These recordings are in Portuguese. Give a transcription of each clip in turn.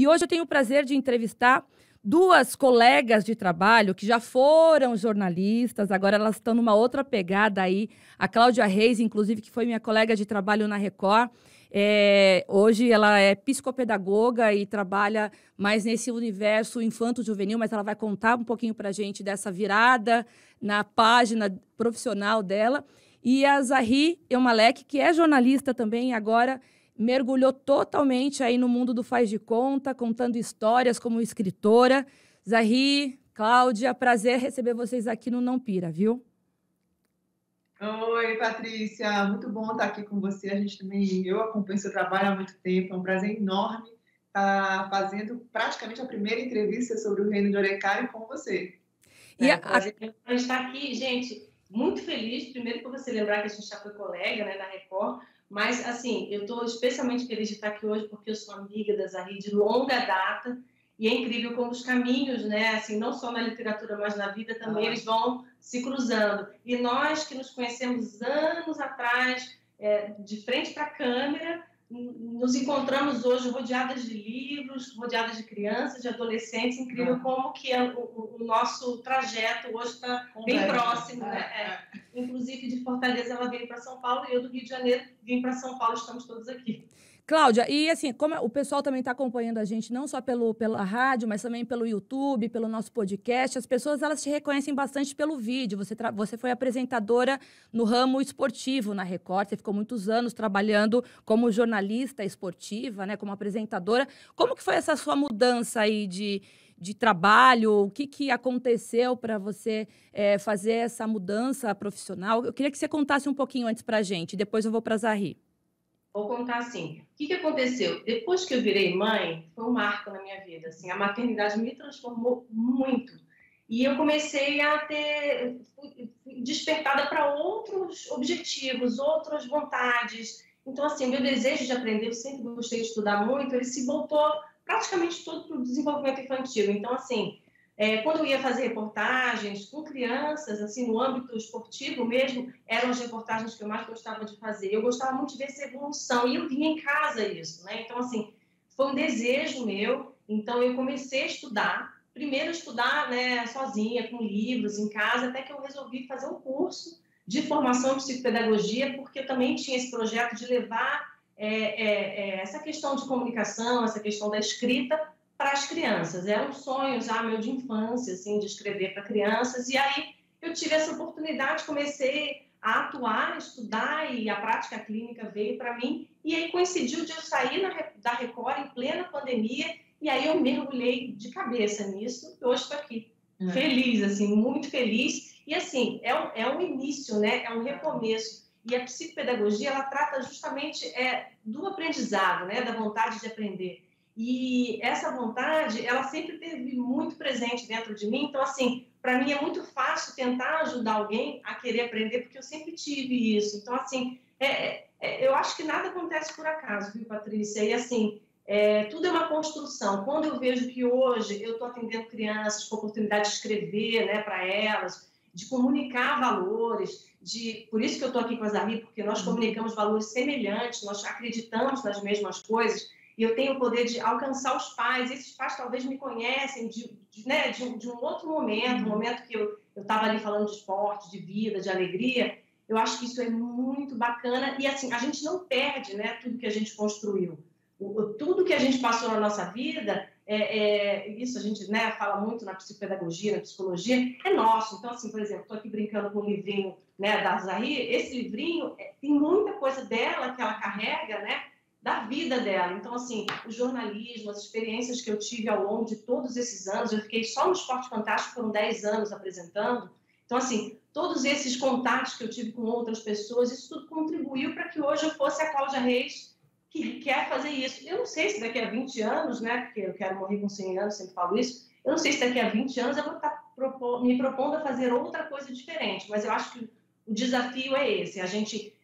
E hoje eu tenho o prazer de entrevistar duas colegas de trabalho que já foram jornalistas, agora elas estão numa outra pegada aí. A Cláudia Reis, inclusive, que foi minha colega de trabalho na Record. Hoje ela é psicopedagoga e trabalha mais nesse universo infanto-juvenil, mas ela vai contar um pouquinho para a gente dessa virada na página profissional dela. E a Zahri Elmalek, que é jornalista também, agora mergulhou totalmente aí no mundo do faz de conta, contando histórias como escritora. Zahri, Cláudia, prazer receber vocês aqui no Não Pira, viu? Oi, Patrícia, muito bom estar aqui com você. Eu acompanho seu trabalho há muito tempo, é um prazer enorme estar fazendo praticamente a primeira entrevista sobre o Reino de Orecário com você. Prazer estar aqui, gente. Muito feliz, primeiro por você lembrar que a gente já foi colega, né, na Record, mas, assim, eu estou especialmente feliz de estar aqui hoje porque eu sou amiga da Zahri de longa data e é incrível como os caminhos, né, assim, não só na literatura, mas na vida também, eles vão se cruzando. E nós que nos conhecemos anos atrás, de frente para a câmera, nos encontramos hoje rodeadas de livros, rodeadas de crianças, de adolescentes. Incrível como que o nosso trajeto hoje está bem próximo, né? Inclusive de Fortaleza ela veio para São Paulo e eu do Rio de Janeiro vim para São Paulo, estamos todos aqui. Cláudia, e assim, como o pessoal também está acompanhando a gente, não só pela rádio, mas também pelo YouTube, pelo nosso podcast, as pessoas elas te reconhecem bastante pelo vídeo. Você foi apresentadora no ramo esportivo na Record, você ficou muitos anos trabalhando como jornalista esportiva, né, como apresentadora. Como que foi essa sua mudança aí de trabalho? O que aconteceu para você fazer essa mudança profissional? Eu queria que você contasse um pouquinho antes para a gente, depois eu vou para a Zahri. Vou contar assim, o que aconteceu? Depois que eu virei mãe, foi um marco na minha vida. Assim, a maternidade me transformou muito. E eu comecei a ter despertada para outros objetivos, outras vontades. Então, assim, meu desejo de aprender, eu sempre gostei de estudar muito, ele se voltou praticamente todo para o desenvolvimento infantil. Então, assim, quando eu ia fazer reportagens com crianças, assim, no âmbito esportivo mesmo, eram as reportagens que eu mais gostava de fazer. Eu gostava muito de ver essa evolução e eu via em casa isso, né? Então, assim, foi um desejo meu. Então, eu comecei a estudar, primeiro estudar, né, sozinha, com livros, em casa, até que eu resolvi fazer um curso de formação em psicopedagogia, porque eu também tinha esse projeto de levar essa questão de comunicação, essa questão da escrita, para as crianças. Era um sonho já meu de infância, assim, de escrever para crianças. E aí eu tive essa oportunidade, comecei a atuar, a estudar e a prática clínica veio para mim. E aí coincidiu de eu sair da Record em plena pandemia e aí eu mergulhei de cabeça nisso e hoje estou aqui. Feliz, assim, muito feliz. E, assim, é um início, né? É um recomeço. E a psicopedagogia, ela trata justamente do aprendizado, né? Da vontade de aprender. E essa vontade, ela sempre esteve muito presente dentro de mim. Então, assim, para mim é muito fácil tentar ajudar alguém a querer aprender, porque eu sempre tive isso. Então, assim, eu acho que nada acontece por acaso, viu, Patrícia? E, assim, tudo é uma construção. Quando eu vejo que hoje eu estou atendendo crianças com oportunidade de escrever, né, para elas, de comunicar valores, por isso que eu estou aqui com a Zahri, porque nós comunicamos valores semelhantes, nós acreditamos nas mesmas coisas. E eu tenho o poder de alcançar os pais. Esses pais talvez me conhecem de um outro momento, um momento que eu estava ali falando de esporte, de vida, de alegria. Eu acho que isso é muito bacana. E, assim, a gente não perde, né, tudo que a gente construiu. Tudo que a gente passou na nossa vida, isso a gente, né, fala muito na psicopedagogia, na psicologia, é nosso. Então, assim, por exemplo, estou aqui brincando com um livrinho, né, da Zahri. Esse livrinho tem muita coisa dela que ela carrega, né, da vida dela. Então, assim, o jornalismo, as experiências que eu tive ao longo de todos esses anos, eu fiquei só no Esporte Fantástico, foram 10 anos apresentando. Então, assim, todos esses contatos que eu tive com outras pessoas, isso tudo contribuiu para que hoje eu fosse a Cláudia Reis, que quer fazer isso. Eu não sei se daqui a 20 anos, né, porque eu quero morrer com 100 anos, sempre falo isso, eu não sei se daqui a 20 anos eu vou estar me propondo a fazer outra coisa diferente, mas eu acho que o desafio é esse, a gente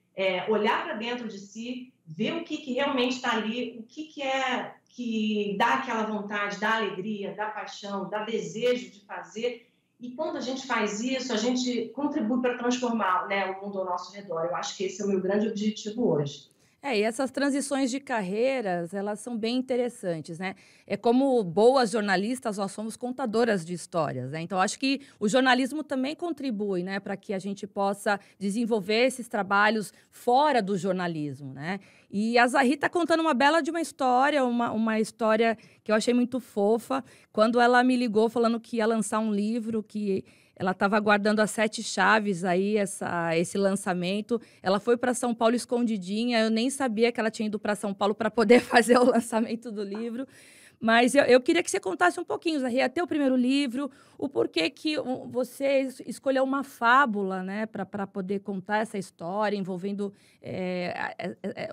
olhar para dentro de si, ver o que realmente está ali, o que é que dá aquela vontade, dá alegria, dá paixão, dá desejo de fazer. E quando a gente faz isso, a gente contribui para transformar, né, o mundo ao nosso redor. Eu acho que esse é o meu grande objetivo hoje. E essas transições de carreiras, elas são bem interessantes, né? É como boas jornalistas, nós somos contadoras de histórias, né? Então, acho que o jornalismo também contribui, né, para que a gente possa desenvolver esses trabalhos fora do jornalismo, né? E a Zahry está contando uma bela de uma história, uma história que eu achei muito fofa, quando ela me ligou falando que ia lançar um livro, que ela estava aguardando as 7 chaves aí, esse lançamento. Ela foi para São Paulo escondidinha, eu nem sabia que ela tinha ido para São Paulo para poder fazer o lançamento do livro. Mas eu queria que você contasse um pouquinho, Zahry, até o primeiro livro, o porquê que você escolheu uma fábula, né, para poder contar essa história, envolvendo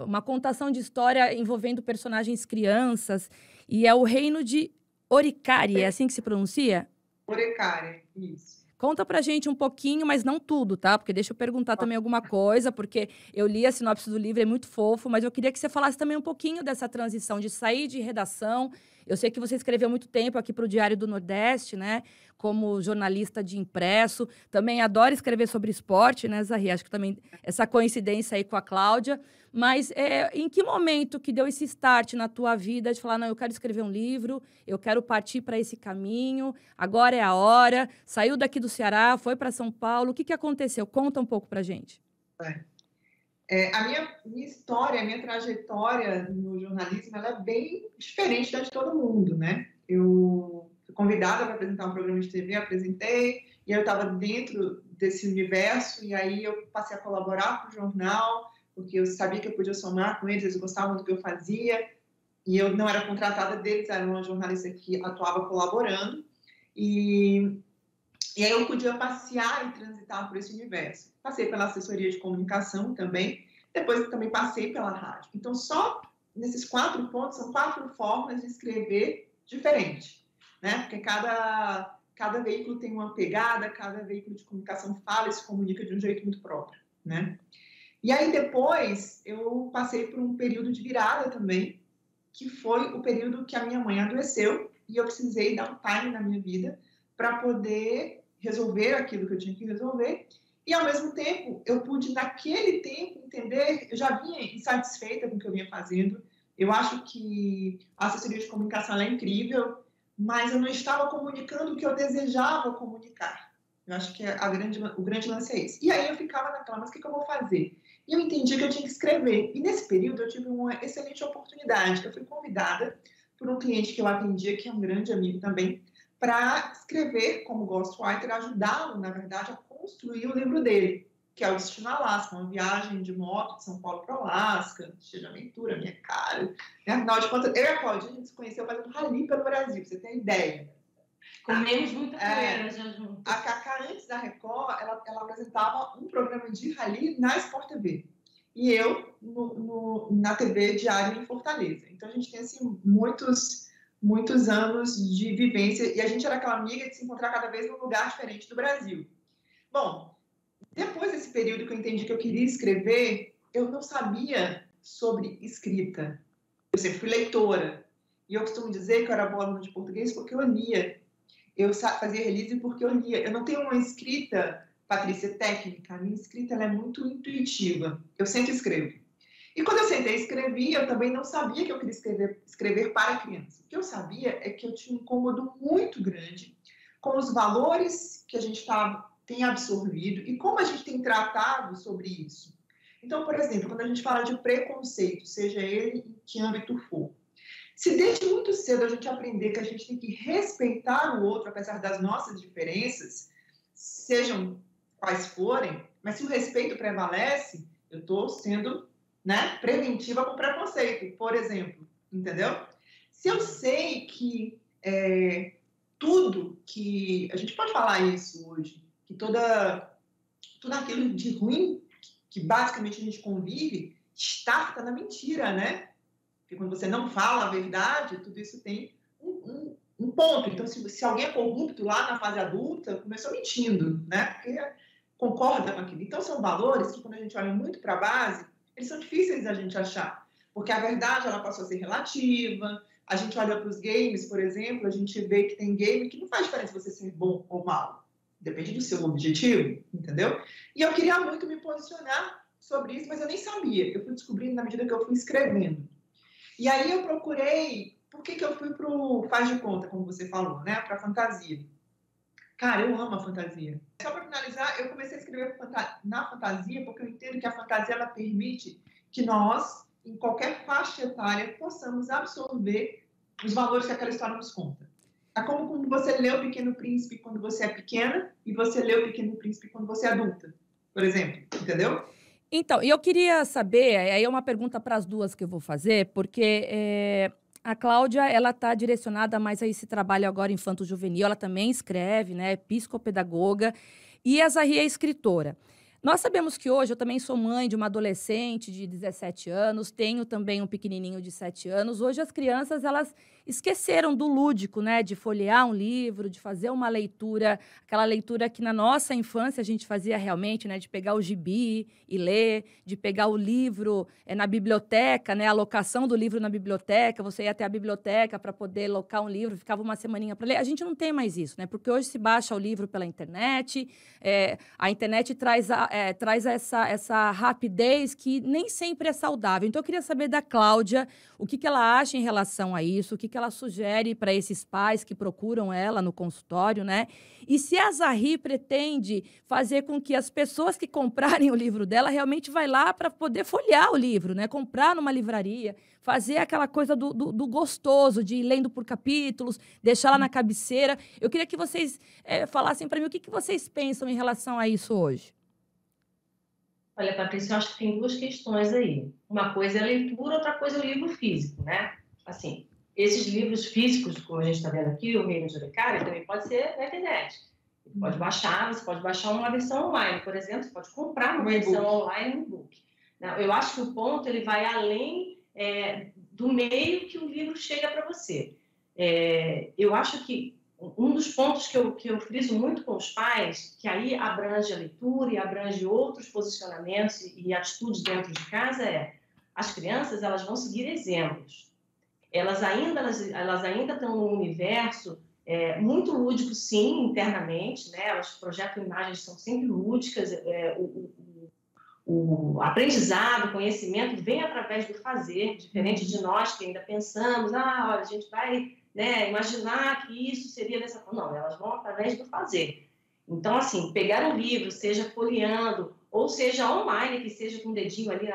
uma contação de história envolvendo personagens crianças. E é o Reino de Oricari, é assim que se pronuncia? Oricari, isso. Conta pra gente um pouquinho, mas não tudo, tá? Porque deixa eu perguntar também alguma coisa, porque eu li a sinopse do livro, é muito fofo, mas eu queria que você falasse também um pouquinho dessa transição de sair de redação. Eu sei que você escreveu muito tempo aqui para o Diário do Nordeste, né? Como jornalista de impresso. Também adora escrever sobre esporte, né, Zahry? Acho que também essa coincidência aí com a Cláudia. Mas em que momento que deu esse start na tua vida de falar, não, eu quero escrever um livro, eu quero partir para esse caminho, agora é a hora, saiu daqui do Ceará, foi para São Paulo, o que aconteceu? Conta um pouco para gente. A minha história, a minha trajetória no jornalismo, ela é bem diferente da de todo mundo, né? Eu fui convidada para apresentar um programa de TV, apresentei, e eu estava dentro desse universo, e aí eu passei a colaborar com o jornal, porque eu sabia que eu podia somar com eles gostavam do que eu fazia, e eu não era contratada deles, era uma jornalista que atuava colaborando, e aí eu podia passear e transitar por esse universo. Passei pela assessoria de comunicação também, depois também passei pela rádio. Então, só nesses 4 pontos, são 4 formas de escrever diferente, né? Porque cada veículo tem uma pegada, cada veículo de comunicação fala e se comunica de um jeito muito próprio, né? E aí, depois, eu passei por um período de virada também, que foi o período que a minha mãe adoeceu e eu precisei dar um time na minha vida para poder resolver aquilo que eu tinha que resolver. E, ao mesmo tempo, eu pude, naquele tempo, entender, eu já vinha insatisfeita com o que eu vinha fazendo. Eu acho que a assessoria de comunicação é incrível, mas eu não estava comunicando o que eu desejava comunicar. Eu acho que o grande lance é esse. E aí eu ficava naquela, mas o que eu vou fazer? E eu entendi que eu tinha que escrever. E nesse período eu tive uma excelente oportunidade. Eu fui convidada por um cliente que eu atendia, que é um grande amigo também, para escrever como ghostwriter, ajudá-lo, na verdade, a construir o livro dele, que é o Destino Alasca, uma viagem de moto de São Paulo para o Alasca, cheia de aventura, minha cara. Afinal de contas, eu e a Cláudia, a gente se conheceu fazendo rally pelo Brasil, pra você ter ideia. Comemos muita poeira já junto. A Cacá, antes da Record, ela apresentava um programa de rally na Sport TV. E eu na TV Diário em Fortaleza. Então, a gente tem, assim, muitos anos de vivência. E a gente era aquela amiga de se encontrar cada vez num lugar diferente do Brasil. Bom, depois desse período que eu entendi que eu queria escrever, eu não sabia sobre escrita. Eu sempre fui leitora. E eu costumo dizer que eu era boa aluna de português porque eu lia. Eu fazia release porque eu lia. Eu não tenho uma escrita, Patrícia, técnica. A minha escrita ela é muito intuitiva. Eu sempre escrevo. E quando eu sentei e escrevi, eu também não sabia que eu queria escrever para criança. O que eu sabia é que eu tinha um incômodo muito grande com os valores que a gente tem absorvido e como a gente tem tratado sobre isso. Então, por exemplo, quando a gente fala de preconceito, seja ele em que âmbito for, se desde muito cedo a gente aprender que a gente tem que respeitar o outro, apesar das nossas diferenças, sejam quais forem, mas se o respeito prevalece, eu estou sendo, né, preventiva com preconceito, por exemplo, entendeu? Se eu sei que tudo que... A gente pode falar isso hoje, que tudo aquilo de ruim que basicamente a gente convive está na mentira, né? Porque quando você não fala a verdade, tudo isso tem um ponto. Então, se alguém é corrupto lá na fase adulta, começou mentindo, né? Porque concorda com aquilo. Então, são valores que, quando a gente olha muito para a base, eles são difíceis da gente achar. Porque a verdade, ela passou a ser relativa. A gente olha para os games, por exemplo, a gente vê que tem game que não faz diferença você ser bom ou mal. Depende do seu objetivo, entendeu? E eu queria muito me posicionar sobre isso, mas eu nem sabia. Eu fui descobrindo na medida que eu fui escrevendo. E aí eu procurei... Por que eu fui para o faz de conta, como você falou, né? Para a fantasia. Cara, eu amo a fantasia. Só para finalizar, eu comecei a escrever na fantasia porque eu entendo que a fantasia ela permite que nós, em qualquer faixa etária, possamos absorver os valores que aquela história nos conta. É como quando você lê O Pequeno Príncipe quando você é pequena e você lê O Pequeno Príncipe quando você é adulta, por exemplo. Entendeu? Então, e eu queria saber, aí é uma pergunta para as duas que eu vou fazer, porque a Cláudia, ela está direcionada mais a esse trabalho agora infanto-juvenil, ela também escreve, né, psicopedagoga, e a Zahri é escritora. Nós sabemos que hoje eu também sou mãe de uma adolescente de 17 anos, tenho também um pequenininho de 7 anos. Hoje as crianças, elas esqueceram do lúdico, né? De folhear um livro, de fazer uma leitura, aquela leitura que na nossa infância a gente fazia realmente, né? De pegar o gibi e ler, de pegar o livro na biblioteca, né? A locação do livro na biblioteca, você ia até a biblioteca para poder locar um livro, ficava uma semaninha para ler. A gente não tem mais isso, né? Porque hoje se baixa o livro pela internet, a internet traz essa rapidez que nem sempre é saudável. Então, eu queria saber da Cláudia o que ela acha em relação a isso, o que ela sugere para esses pais que procuram ela no consultório, né? E se a Zahri pretende fazer com que as pessoas que comprarem o livro dela realmente vai lá para poder folhear o livro, né? Comprar numa livraria, fazer aquela coisa do gostoso, de ir lendo por capítulos, deixar lá na cabeceira. Eu queria que vocês falassem para mim o que vocês pensam em relação a isso hoje. Olha, Patrícia, eu acho que tem duas questões aí. Uma coisa é a leitura, outra coisa é o livro físico, né? Assim, esses livros físicos, como a gente está vendo aqui, o Reino de Uricária, também pode ser na internet. Você pode baixar uma versão online, por exemplo, você pode comprar uma versão online, um e-book. Eu acho que o ponto ele vai além do meio que o livro chega para você. Eu acho que um dos pontos que eu friso muito com os pais, que aí abrange a leitura e abrange outros posicionamentos e atitudes dentro de casa, as crianças elas vão seguir exemplos. Elas ainda estão num universo muito lúdico, sim, internamente, né? Elas projetam imagens que são sempre lúdicas, o aprendizado, o conhecimento vem através do fazer, diferente de nós que ainda pensamos, olha, a gente vai... imaginar que isso seria dessa forma. Não, elas vão através do fazer. Então, assim, pegar um livro, seja folheando, ou seja online, que seja com o dedinho ali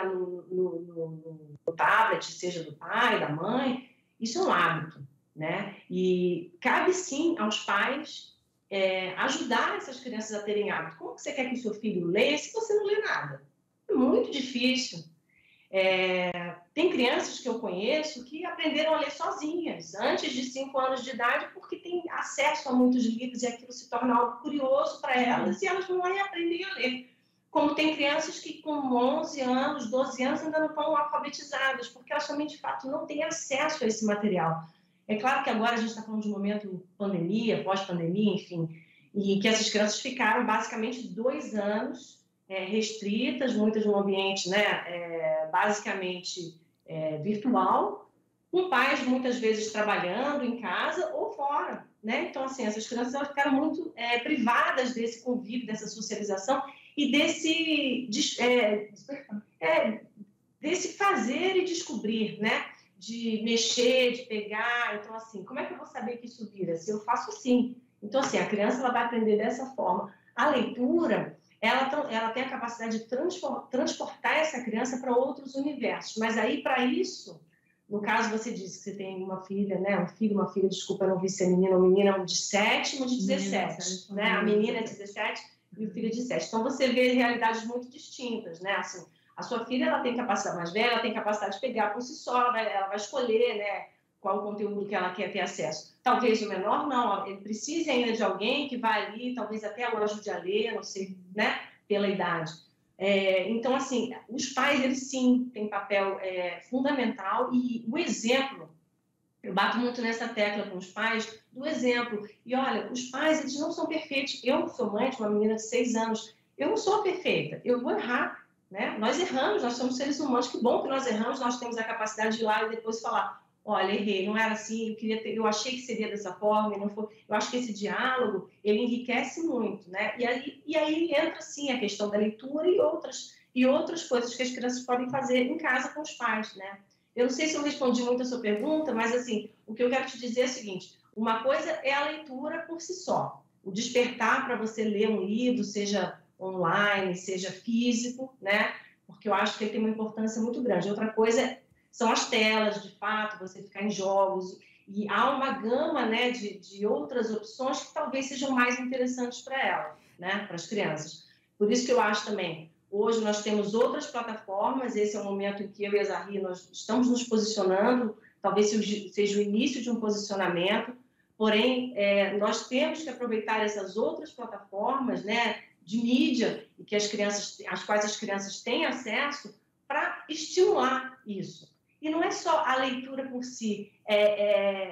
no tablet, seja do pai, da mãe, isso é um hábito, né? E cabe, sim, aos pais ajudar essas crianças a terem hábito. Como que você quer que o seu filho leia se você não lê nada? É muito difícil. Tem crianças que eu conheço que aprenderam a ler sozinhas, antes de 5 anos de idade, porque têm acesso a muitos livros e aquilo se torna algo curioso para elas, e elas vão lá e aprendem a ler. Como tem crianças que com 11 anos, 12 anos ainda não estão alfabetizadas, porque elas também, de fato, não têm acesso a esse material. É claro que agora a gente está falando de um momento pandemia, pós-pandemia, enfim, e que essas crianças ficaram basicamente 2 anos restritas, muitas num ambiente, né, basicamente virtual, com pais muitas vezes trabalhando em casa ou fora, né? Então, assim, essas crianças elas ficaram muito privadas desse convívio, dessa socialização e desse fazer e descobrir, né? De mexer, de pegar. Então, assim, como é que eu vou saber que isso vira? Se eu faço assim. Então, assim, a criança ela vai aprender dessa forma. A leitura... Ela tem a capacidade de transportar essa criança para outros universos. Mas aí, para isso, no caso, você disse que você tem uma filha, né? Uma filha, desculpa, eu não vi se é menina ou menina, de 7 e de 17. Né? A menina é de 17 e o filho é de 7. Então, você vê realidades muito distintas, né? Assim, a sua filha ela tem capacidade mais velha, ela tem capacidade de pegar por si só, ela vai escolher, né? Qual o conteúdo que ela quer ter acesso. Talvez o menor não, ele precise ainda de alguém que vai ali, talvez até o ajude a ler, não sei, né, pela idade. Então, assim, os pais, eles sim têm papel fundamental e o exemplo, eu bato muito nessa tecla com os pais, do exemplo. E olha, os pais, eles não são perfeitos. Eu sou mãe de uma menina de 6 anos, eu não sou perfeita, eu vou errar, né? Nós erramos, nós somos seres humanos, que bom que nós erramos, nós temos a capacidade de ir lá e depois falar, olha, errei, não era assim, eu achei que seria dessa forma, e não foi. Eu acho que esse diálogo, ele enriquece muito, né? E aí entra, sim, a questão da leitura e e outras coisas que as crianças podem fazer em casa com os pais, né? Eu não sei se eu respondi muito a sua pergunta, mas, assim, o que eu quero te dizer é o seguinte, uma coisa é a leitura por si só, o despertar para você ler um livro, seja online, seja físico, né? Porque eu acho que ele tem uma importância muito grande. Outra coisa são as telas, de fato, você ficar em jogos, e há uma gama, né, de outras opções que talvez sejam mais interessantes para ela, né, para as crianças. Por isso que eu acho também, hoje nós temos outras plataformas, esse é o momento em que eu e a Zahri, nós estamos nos posicionando, talvez seja o início de um posicionamento, porém, nós temos que aproveitar essas outras plataformas, né, de mídia, e que às quais as crianças têm acesso, para estimular isso. E não é só a leitura por si.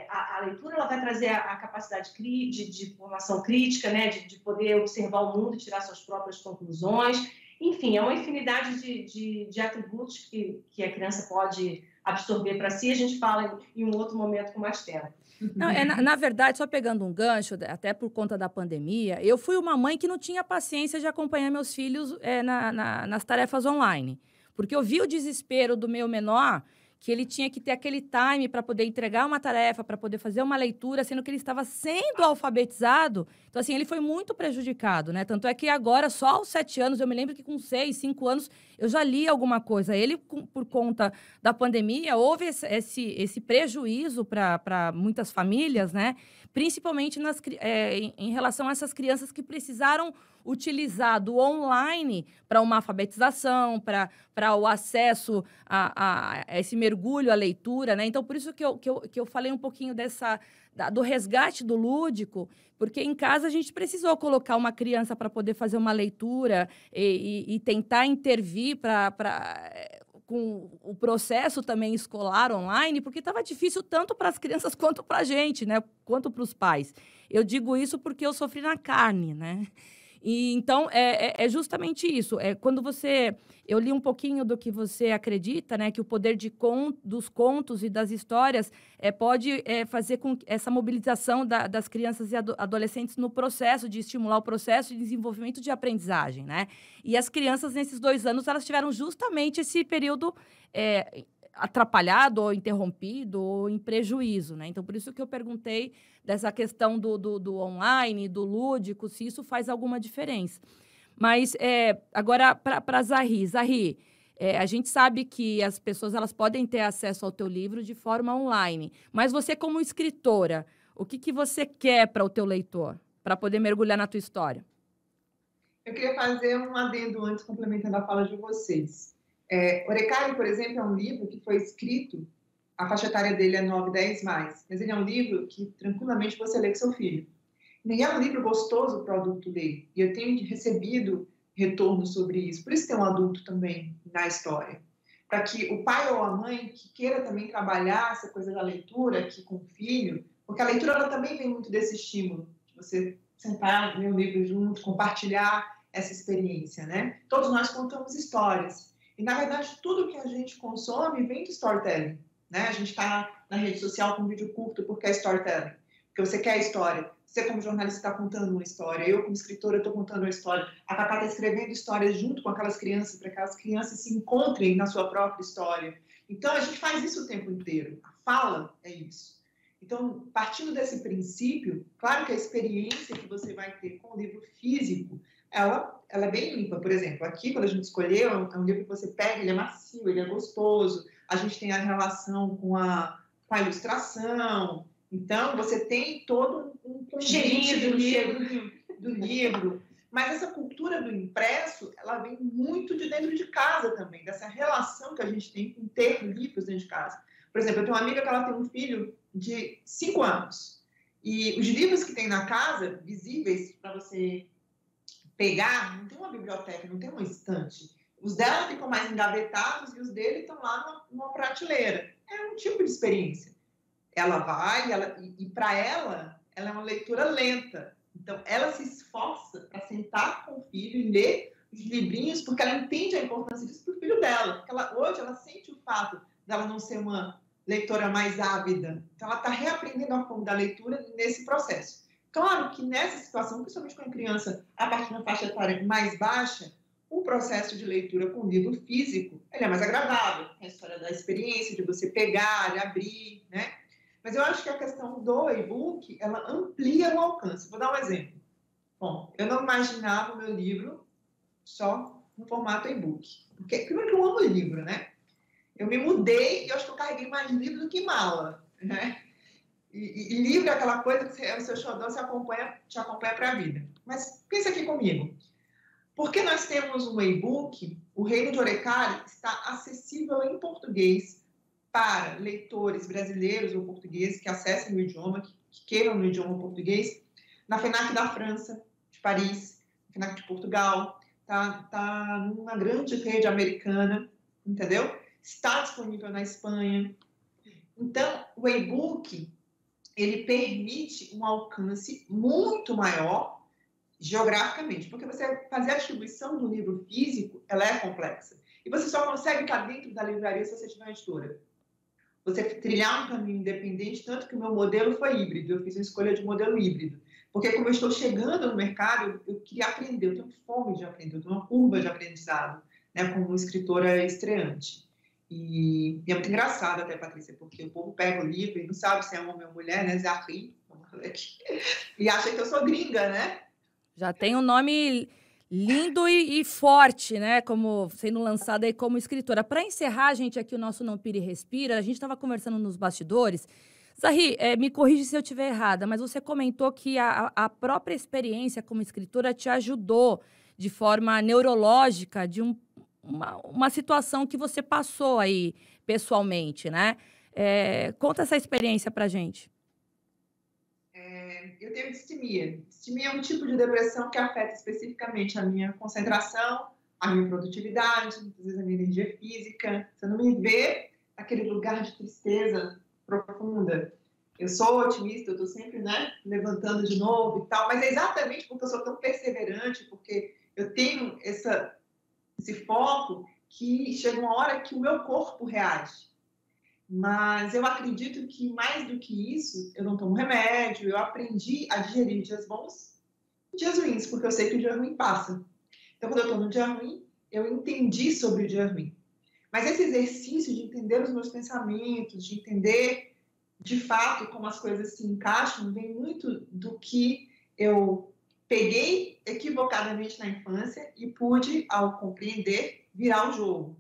A leitura ela vai trazer a capacidade de formação crítica, né? de poder observar o mundo e tirar suas próprias conclusões. Enfim, é uma infinidade de atributos que a criança pode absorver para si. A gente fala em um outro momento com mais tempo. Não, na verdade, só pegando um gancho, até por conta da pandemia, eu fui uma mãe que não tinha paciência de acompanhar meus filhos nas tarefas online. Porque eu vi o desespero do meu menor, que ele tinha que ter aquele time para poder entregar uma tarefa, para poder fazer uma leitura, sendo que ele estava sendo alfabetizado. Então, assim, ele foi muito prejudicado, né? Tanto é que agora, só aos 7 anos, eu me lembro que com 6, 5 anos, eu já li alguma coisa. Ele, por conta da pandemia, houve esse prejuízo para muitas famílias, né? Principalmente em relação a essas crianças que precisaram utilizar do online para uma alfabetização, para o acesso a esse mergulho à leitura, né? Então, por isso que eu falei um pouquinho do resgate do lúdico, porque em casa a gente precisou colocar uma criança para poder fazer uma leitura e tentar intervir com o processo também escolar online, porque estava difícil tanto para as crianças quanto para a gente, né? Quanto para os pais. Eu digo isso porque eu sofri na carne, né? E, então, é justamente isso. Quando eu li um pouquinho do que você acredita, né? Que o poder dos contos e das histórias pode fazer com essa mobilização das crianças e adolescentes no processo de estimular o processo de desenvolvimento de aprendizagem, né? E as crianças, nesses 2 anos, elas tiveram justamente esse período atrapalhado ou interrompido ou em prejuízo, né? Então, por isso que eu perguntei dessa questão do online, do lúdico, se isso faz alguma diferença. Mas, agora, para a Zahri. Zahri, a gente sabe que as pessoas elas podem ter acesso ao teu livro de forma online, mas você, como escritora, o que você quer para o teu leitor, para poder mergulhar na tua história? Eu queria fazer um adendo antes, complementando a fala de vocês. Orecai, por exemplo, é um livro que foi escrito, a faixa etária dele é 9, 10 mais, mas ele é um livro que tranquilamente você lê com seu filho. Nem é um livro gostoso para o adulto ler, e eu tenho recebido retorno sobre isso. Por isso tem um adulto também na história. Para que o pai ou a mãe que queira também trabalhar essa coisa da leitura aqui com o filho, porque a leitura ela também vem muito desse estímulo, de você sentar, ler o livro junto, compartilhar essa experiência, né? Todos nós contamos histórias. E, na verdade, tudo que a gente consome vem do storytelling, né? A gente está na rede social com um vídeo curto porque é storytelling, porque você quer a história. Você, como jornalista, está contando uma história. Eu, como escritora, estou contando uma história. A Cacá está escrevendo histórias junto com aquelas crianças, para que aquelas crianças se encontrem na sua própria história. Então, a gente faz isso o tempo inteiro. A fala é isso. Então, partindo desse princípio, claro que a experiência que você vai ter com o livro físico, ela é bem limpa. Por exemplo, aqui, quando a gente escolheu, é um livro que você pega, ele é macio, ele é gostoso, a gente tem a relação com a ilustração, então você tem todo um cheirinho do livro. Mas essa cultura do impresso, ela vem muito de dentro de casa também, dessa relação que a gente tem com ter livros dentro de casa. Por exemplo, eu tenho uma amiga que ela tem um filho de 5 anos, e os livros que tem na casa, visíveis para você pegar, não tem uma biblioteca, não tem uma estante. Os dela ficam mais engavetados e os dele estão lá numa prateleira. É um tipo de experiência. Ela vai, e para ela é uma leitura lenta. Então, ela se esforça para sentar com o filho e ler os livrinhos, porque ela entende a importância disso para o filho dela. Porque hoje ela sente o fato dela não ser uma leitora mais ávida. Então, ela está reaprendendo a forma da leitura nesse processo. Claro que nessa situação, principalmente com a criança a partir de uma faixa etária mais baixa, o processo de leitura com livro físico, ele é mais agradável, é a história da experiência, de você pegar e abrir, né? Mas eu acho que a questão do e-book, ela amplia o alcance. Vou dar um exemplo. Bom, eu não imaginava o meu livro só no formato e-book. Porque, primeiro que eu amo livro, né? Eu me mudei e eu acho que eu carreguei mais livro do que mala, né? E livro é aquela coisa que o seu xodó te acompanha para a vida. Mas pensa aqui comigo. Porque nós temos um e-book, o Reino de Orecari está acessível em português para leitores brasileiros ou portugueses que acessem o idioma, que queiram no idioma português, na FENAC da França, de Paris, na FENAC de Portugal, tá numa grande rede americana, entendeu? Está disponível na Espanha. Então, o e-book, ele permite um alcance muito maior geograficamente, porque você fazer a distribuição do livro físico, ela é complexa. E você só consegue estar dentro da livraria se você tiver uma editora. Você trilhar um caminho independente, tanto que o meu modelo foi híbrido, eu fiz uma escolha de modelo híbrido. Porque como eu estou chegando no mercado, eu queria aprender, eu tenho fome de aprender, eu tenho uma curva de aprendizado, né, como escritora estreante. E é muito engraçado até, Patrícia, porque o povo pega o livro e não sabe se é homem ou mulher, né, Zahri, e acha que eu sou gringa, né? Já tem um nome lindo e forte, né? Como sendo lançada aí como escritora. Para encerrar, gente, aqui o nosso Não Pira e Respira, a gente estava conversando nos bastidores. Zahri, me corrige se eu estiver errada, mas você comentou que a própria experiência como escritora te ajudou de forma neurológica de uma situação que você passou aí pessoalmente, né? Conta essa experiência pra gente. Eu tenho distimia. Distimia é um tipo de depressão que afeta especificamente a minha concentração, a minha produtividade, muitas vezes a minha energia física. Você não me vê naquele lugar de tristeza profunda. Eu sou otimista, eu estou sempre, né, levantando de novo e tal, mas é exatamente porque eu sou tão perseverante, porque eu tenho esse foco, que chega uma hora que o meu corpo reage. Mas eu acredito que, mais do que isso, eu não tomo remédio, eu aprendi a digerir dias bons e dias ruins, porque eu sei que o dia ruim passa. Então, quando eu estou no dia ruim, eu entendi sobre o dia ruim. Mas esse exercício de entender os meus pensamentos, de entender, de fato, como as coisas se encaixam, vem muito do que eu peguei equivocadamente na infância e pude, ao compreender, virar o jogo.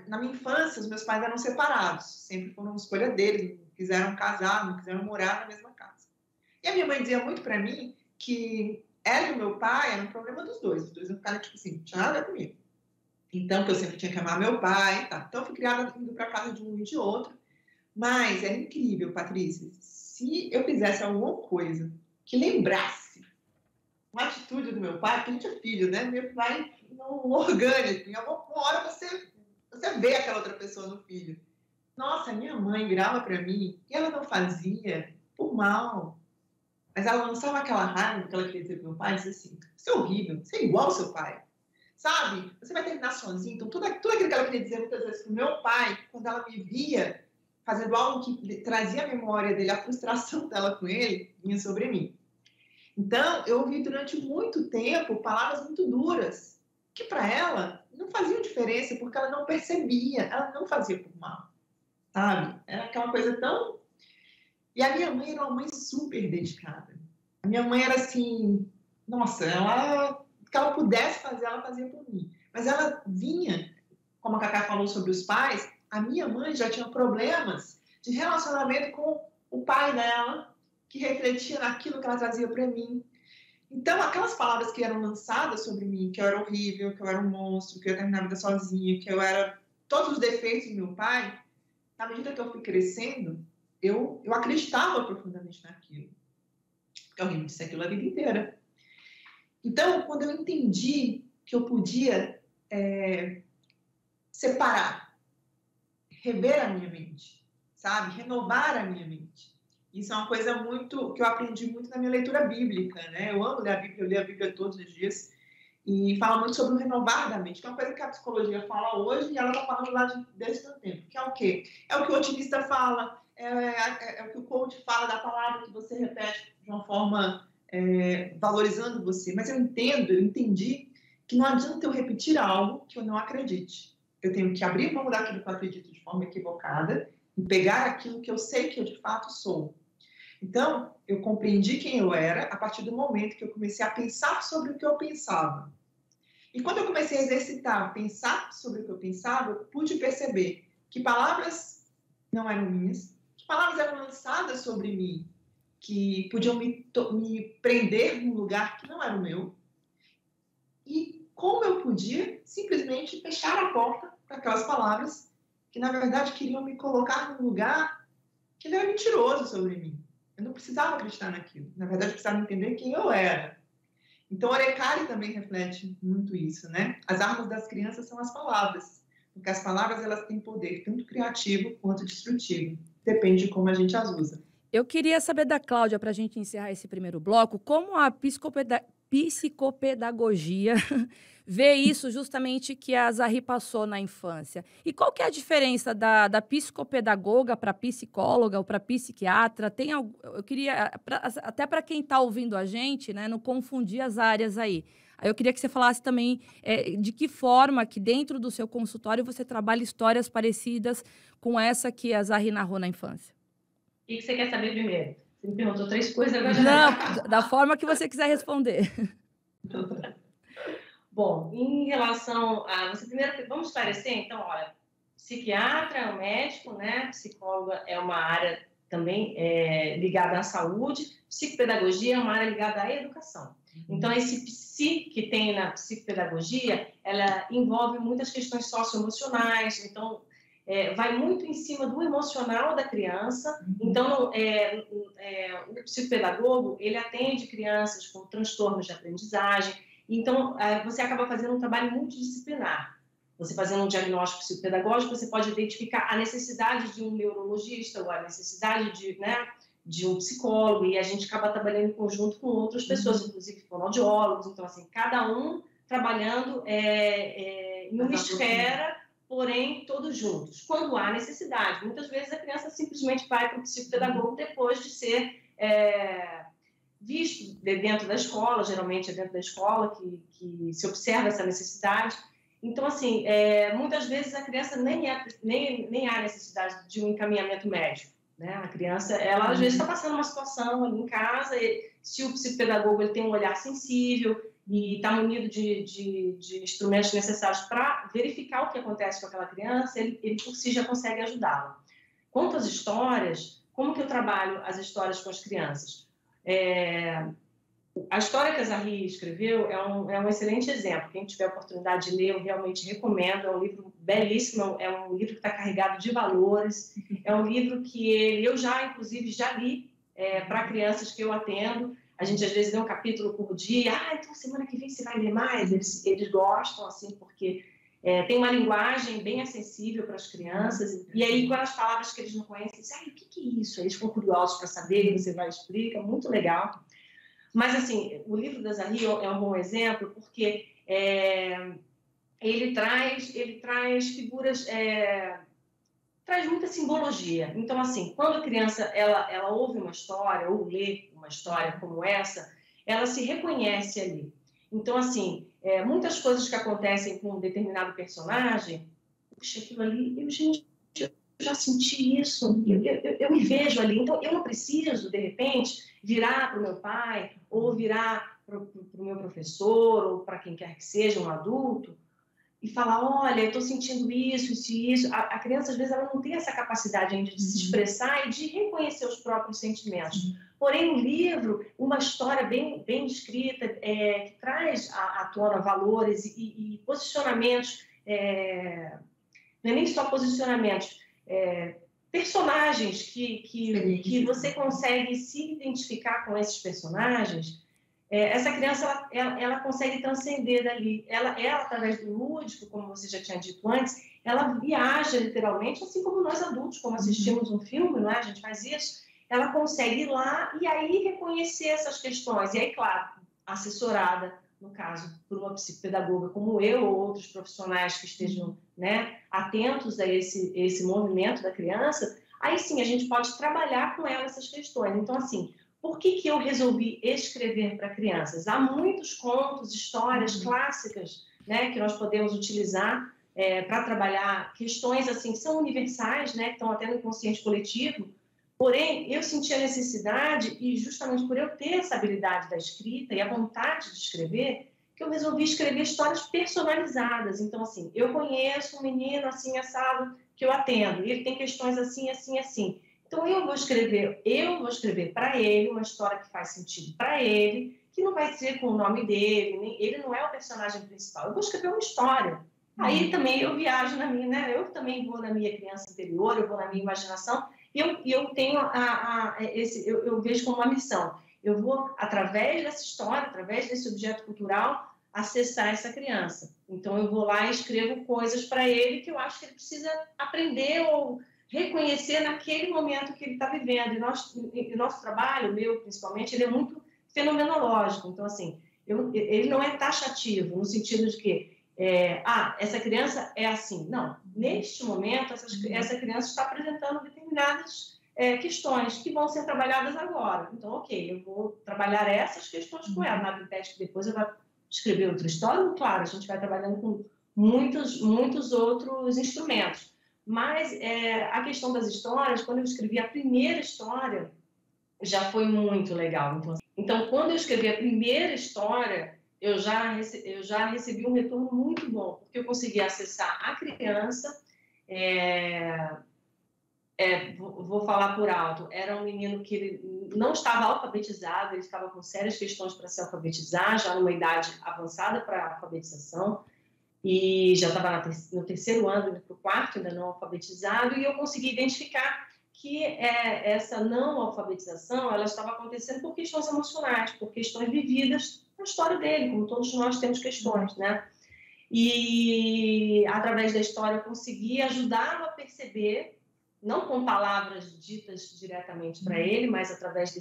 Na minha infância, os meus pais eram separados, sempre foram uma escolha deles, não quiseram casar, não quiseram morar na mesma casa. E a minha mãe dizia muito para mim que ela e o meu pai era um problema dos dois, os dois não ficaram tipo assim, não tinha nada a ver comigo. Então, que eu sempre tinha que amar meu pai, tá? Então eu fui criada indo para casa de um e de outro, mas era incrível, Patrícia, se eu fizesse alguma coisa que lembrasse uma atitude do meu pai, porque a gente é filho, né? Meu pai não orgânico, em alguma hora você vê aquela outra pessoa no filho. Nossa, minha mãe virava para mim e ela não fazia por mal. Mas ela lançava aquela raiva que ela queria dizer pro meu pai e dizia assim, você é horrível, você é igual ao seu pai. Sabe? Você vai terminar sozinho. Então, tudo aquilo que ela queria dizer muitas vezes pro meu pai, quando ela me via fazendo algo que trazia a memória dele, a frustração dela com ele, vinha sobre mim. Então, eu ouvi durante muito tempo palavras muito duras, que para ela não faziam diferença, porque ela não percebia, ela não fazia por mal, sabe? Era aquela coisa tão... E a minha mãe era uma mãe super dedicada. A minha mãe era assim, nossa, o que ela pudesse fazer, ela fazia por mim. Mas ela vinha, como a Cacá falou sobre os pais, a minha mãe já tinha problemas de relacionamento com o pai dela, que refletia naquilo que ela trazia para mim. Então, aquelas palavras que eram lançadas sobre mim, que eu era horrível, que eu era um monstro, que eu ia terminar a vida sozinha, que eu era todos os defeitos do meu pai, na medida que eu fui crescendo, eu acreditava profundamente naquilo. Porque alguém me disse aquilo a vida inteira. Então, quando eu entendi que eu podia separar, rever a minha mente, sabe? Renovar a minha mente. Isso é uma coisa muito que eu aprendi muito na minha leitura bíblica, né? Eu amo ler a Bíblia, eu leio a Bíblia todos os dias e fala muito sobre o renovar da mente, que é uma coisa que a psicologia fala hoje e ela está falando lá desse meu tempo, que é o quê? É o que o otimista fala, é o que o coach fala da palavra que você repete de uma forma valorizando você. Mas eu entendi que não adianta eu repetir algo que eu não acredite. Eu tenho que abrir mão daquilo que eu acredito de forma equivocada e pegar aquilo que eu sei que eu de fato sou. Então, eu compreendi quem eu era a partir do momento que eu comecei a pensar sobre o que eu pensava. E quando eu comecei a exercitar, pensar sobre o que eu pensava, eu pude perceber que palavras não eram minhas, que palavras eram lançadas sobre mim, que podiam me prender num lugar que não era o meu. E como eu podia simplesmente fechar a porta para aquelas palavras que, na verdade, queriam me colocar num lugar que ele era mentiroso sobre mim. Eu não precisava acreditar naquilo. Na verdade, eu precisava entender quem eu era. Então, Orecari também reflete muito isso, né? As armas das crianças são as palavras, porque as palavras elas têm poder tanto criativo quanto destrutivo. Depende de como a gente as usa. Eu queria saber da Cláudia, para a gente encerrar esse primeiro bloco, como a psicopedagogia vê isso justamente que a Zahri passou na infância. E qual que é a diferença da psicopedagoga para psicóloga ou para psiquiatra? Eu queria, até para quem está ouvindo a gente, né, não confundir as áreas aí. Aí eu queria que você falasse também de que forma que dentro do seu consultório você trabalha histórias parecidas com essa que a Zahri narrou na infância. O que você quer saber primeiro? Você me perguntou 3 coisas, agora já... Não, da forma que você quiser responder. Bom, em relação a... vamos esclarecer, então, olha, psiquiatra é um médico, né? Psicóloga é uma área também ligada à saúde, psicopedagogia é uma área ligada à educação. Então, esse psi que tem na psicopedagogia, ela envolve muitas questões socioemocionais, então... vai muito em cima do emocional da criança. Então, o psicopedagogo, ele atende crianças com transtornos de aprendizagem. Então, você acaba fazendo um trabalho multidisciplinar. Você fazendo um diagnóstico psicopedagógico, você pode identificar a necessidade de um neurologista ou a necessidade de um psicólogo, e a gente acaba trabalhando em conjunto com outras pessoas, inclusive fonoaudiólogos. Então, assim, cada um trabalhando em uma esfera, porém, todos juntos, quando há necessidade. Muitas vezes a criança simplesmente vai para o psicopedagogo depois de ser visto dentro da escola, geralmente é dentro da escola que se observa essa necessidade. Então, assim, muitas vezes a criança nem há necessidade de um encaminhamento médico, né? A criança, ela às vezes está passando uma situação ali em casa, e se o psicopedagogo ele tem um olhar sensível, e está munido de instrumentos necessários para verificar o que acontece com aquela criança, ele por si já consegue ajudá-la. Quanto às histórias, como que eu trabalho as histórias com as crianças? A história que a Zahri escreveu é um excelente exemplo. Quem tiver a oportunidade de ler, eu realmente recomendo. É um livro belíssimo, é um livro que está carregado de valores, é um livro que eu inclusive, já li para crianças que eu atendo. A gente, às vezes, lê um capítulo por dia. Então, semana que vem você vai ler mais? Eles gostam, assim, porque tem uma linguagem bem acessível para as crianças. E aí, quando as palavras que eles não conhecem, dizem, o que é isso? Eles ficam curiosos para saber, e você vai e explica. Muito legal. Mas, assim, o livro da Zahri é um bom exemplo, porque ele traz figuras... traz muita simbologia. Então, assim, quando a criança ela ouve uma história ou lê uma história como essa, ela se reconhece ali. Então, assim, muitas coisas que acontecem com um determinado personagem, puxa, aquilo ali, eu já senti isso, eu me vejo ali. Então, eu não preciso, de repente, virar para o meu pai ou virar para o meu professor ou para quem quer que seja, um adulto, e falar, olha, eu estou sentindo isso e isso. A criança, às vezes, ela não tem essa capacidade ainda de se expressar e de reconhecer os próprios sentimentos. Porém, o livro, uma história bem escrita, que traz à tona valores e posicionamentos, não é nem só posicionamentos, personagens que você consegue se identificar com esses personagens. Essa criança, ela consegue transcender dali. Ela, através do lúdico, como você já tinha dito antes, ela viaja literalmente, assim como nós adultos, como assistimos um filme, não é? A gente faz isso. Ela consegue ir lá e aí reconhecer essas questões. E aí, claro, assessorada, no caso, por uma psicopedagoga como eu ou outros profissionais que estejam, né, atentos a esse movimento da criança, aí sim a gente pode trabalhar com ela essas questões. Então, assim, por que eu resolvi escrever para crianças? Há muitos contos, histórias clássicas, né, que nós podemos utilizar para trabalhar questões assim que são universais, né, que estão até no inconsciente coletivo. Porém, eu senti a necessidade, e justamente por eu ter essa habilidade da escrita e a vontade de escrever, que eu resolvi escrever histórias personalizadas. Então, assim, eu conheço um menino assim, assado, que eu atendo, e ele tem questões assim, assim, assim. Então, eu vou escrever para ele uma história que faz sentido para ele, que não vai ser com o nome dele, nem, ele não é o personagem principal. Eu vou escrever uma história. Aí também eu viajo na minha, né? Eu também vou na minha criança interior, eu vou na minha imaginação, e eu tenho eu vejo como uma missão. Eu vou, através dessa história, através desse objeto cultural, acessar essa criança. Então, eu vou lá e escrevo coisas para ele que eu acho que ele precisa aprender ou reconhecer naquele momento que ele está vivendo. E nosso trabalho, meu principalmente, ele é muito fenomenológico. Então, assim, ele não é taxativo, no sentido de que essa criança é assim. Não, neste momento, essa criança está apresentando determinadas questões que vão ser trabalhadas agora. Então, ok, eu vou trabalhar essas questões com ela. Nada impede que depois eu vá escrever outra história. Claro, a gente vai trabalhando com muitos outros instrumentos. Mas a questão das histórias, quando eu escrevi a primeira história, já foi muito legal. Então, quando eu escrevi a primeira história, eu já recebi um retorno muito bom, porque eu consegui acessar a criança. Vou falar por alto, era um menino que ele não estava alfabetizado, ele estava com sérias questões para se alfabetizar, já numa idade avançada para a alfabetização, e já estava no terceiro ano, para o quarto, ainda não alfabetizado, e eu consegui identificar que essa não alfabetização ela estava acontecendo por questões emocionais, por questões vividas na história dele, como todos nós temos questões, né? E através da história eu consegui ajudá-lo a perceber, não com palavras ditas diretamente para ele, mas através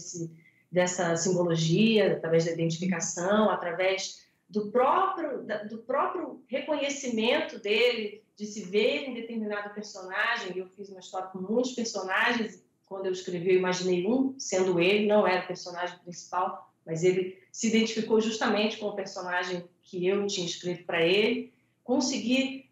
dessa simbologia, através da identificação, através do próprio reconhecimento dele, de se ver em determinado personagem. Eu fiz uma história com muitos personagens. Quando eu escrevi, eu imaginei um sendo ele, não era o personagem principal, mas ele se identificou justamente com o personagem que eu tinha escrito para ele. Consegui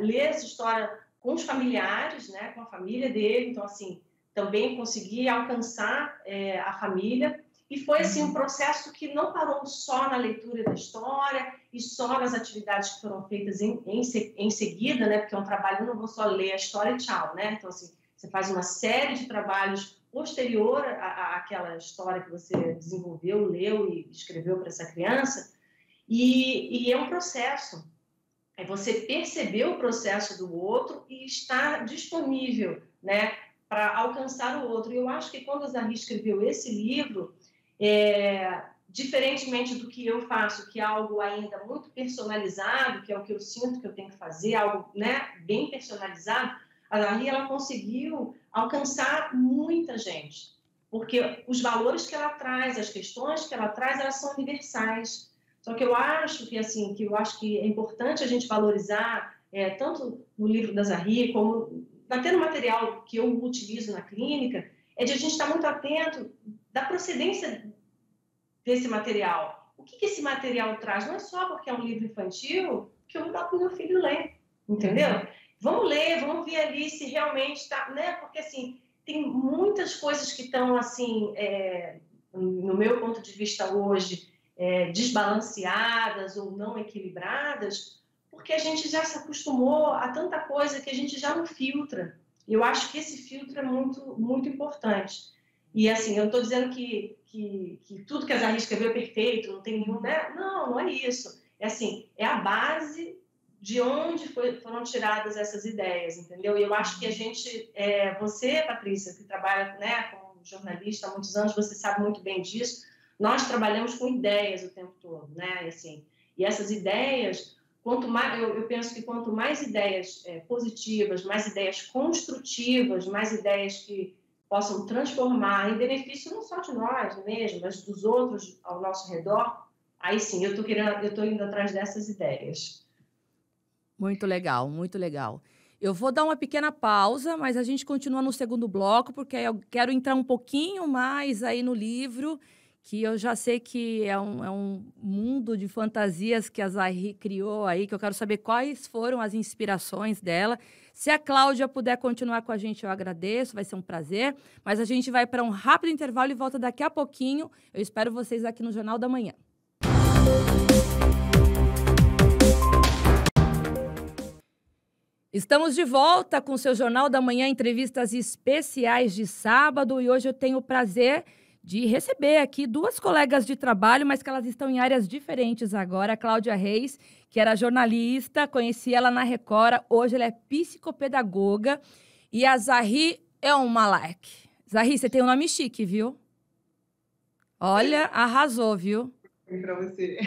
ler essa história com os familiares, né, com a família dele. Então, assim, também consegui alcançar a família. E foi, assim, um processo que não parou só na leitura da história e só nas atividades que foram feitas em seguida, né? Porque é um trabalho, eu não vou só ler a história e tchau, né? Então, assim, você faz uma série de trabalhos posterior àquela história que você desenvolveu, leu e escreveu para essa criança. E é um processo. É você perceber o processo do outro e estar disponível, né, para alcançar o outro. E eu acho que quando a Zahri escreveu esse livro, diferentemente do que eu faço, que é algo ainda muito personalizado, que é o que eu sinto que eu tenho que fazer, algo, né, bem personalizado, a Zahri ela conseguiu alcançar muita gente, porque os valores que ela traz, as questões que ela traz, elas são universais. Só que eu acho que é importante a gente valorizar, tanto no livro da Zahri, como até no material que eu utilizo na clínica, de a gente estar muito atento da procedência desse material. O que esse material traz? Não é só porque é um livro infantil que eu vou dar para o meu filho ler, entendeu? Vamos ler, vamos ver ali se realmente está, né? Porque, assim, tem muitas coisas que estão, assim, no meu ponto de vista hoje, desbalanceadas ou não equilibradas, porque a gente já se acostumou a tanta coisa que a gente já não filtra. Eu acho que esse filtro é muito, muito importante. E, assim, eu estou dizendo que tudo que a Zahri escreveu é perfeito, não tem nenhum, né? Não é isso. É a base de onde foram tiradas essas ideias, entendeu? E eu acho que a gente, você, Patrícia, que trabalha, né, como jornalista há muitos anos, você sabe muito bem disso. Nós trabalhamos com ideias o tempo todo, né? E essas ideias, eu penso que quanto mais ideias positivas, mais ideias construtivas, mais ideias que possam transformar em benefício não só de nós mesmos, mas dos outros ao nosso redor, aí sim, eu estou indo atrás dessas ideias. Muito legal, muito legal. Eu vou dar uma pequena pausa, mas a gente continua no segundo bloco, porque aí eu quero entrar um pouquinho mais aí no livro, que eu já sei que é um mundo de fantasias que a Zahri criou aí, que eu quero saber quais foram as inspirações dela. Se a Cláudia puder continuar com a gente, eu agradeço, vai ser um prazer. Mas a gente vai para um rápido intervalo e volta daqui a pouquinho. Eu espero vocês aqui no Jornal da Manhã. Estamos de volta com o seu Jornal da Manhã, entrevistas especiais de sábado. E hoje eu tenho o prazer de receber aqui duas colegas de trabalho, mas que elas estão em áreas diferentes agora. A Cláudia Reis, que era jornalista, conheci ela na Record, hoje ela é psicopedagoga. E a Zahri Elmalek. Zahri, você tem um nome chique, viu? Olha, arrasou, viu? Para você.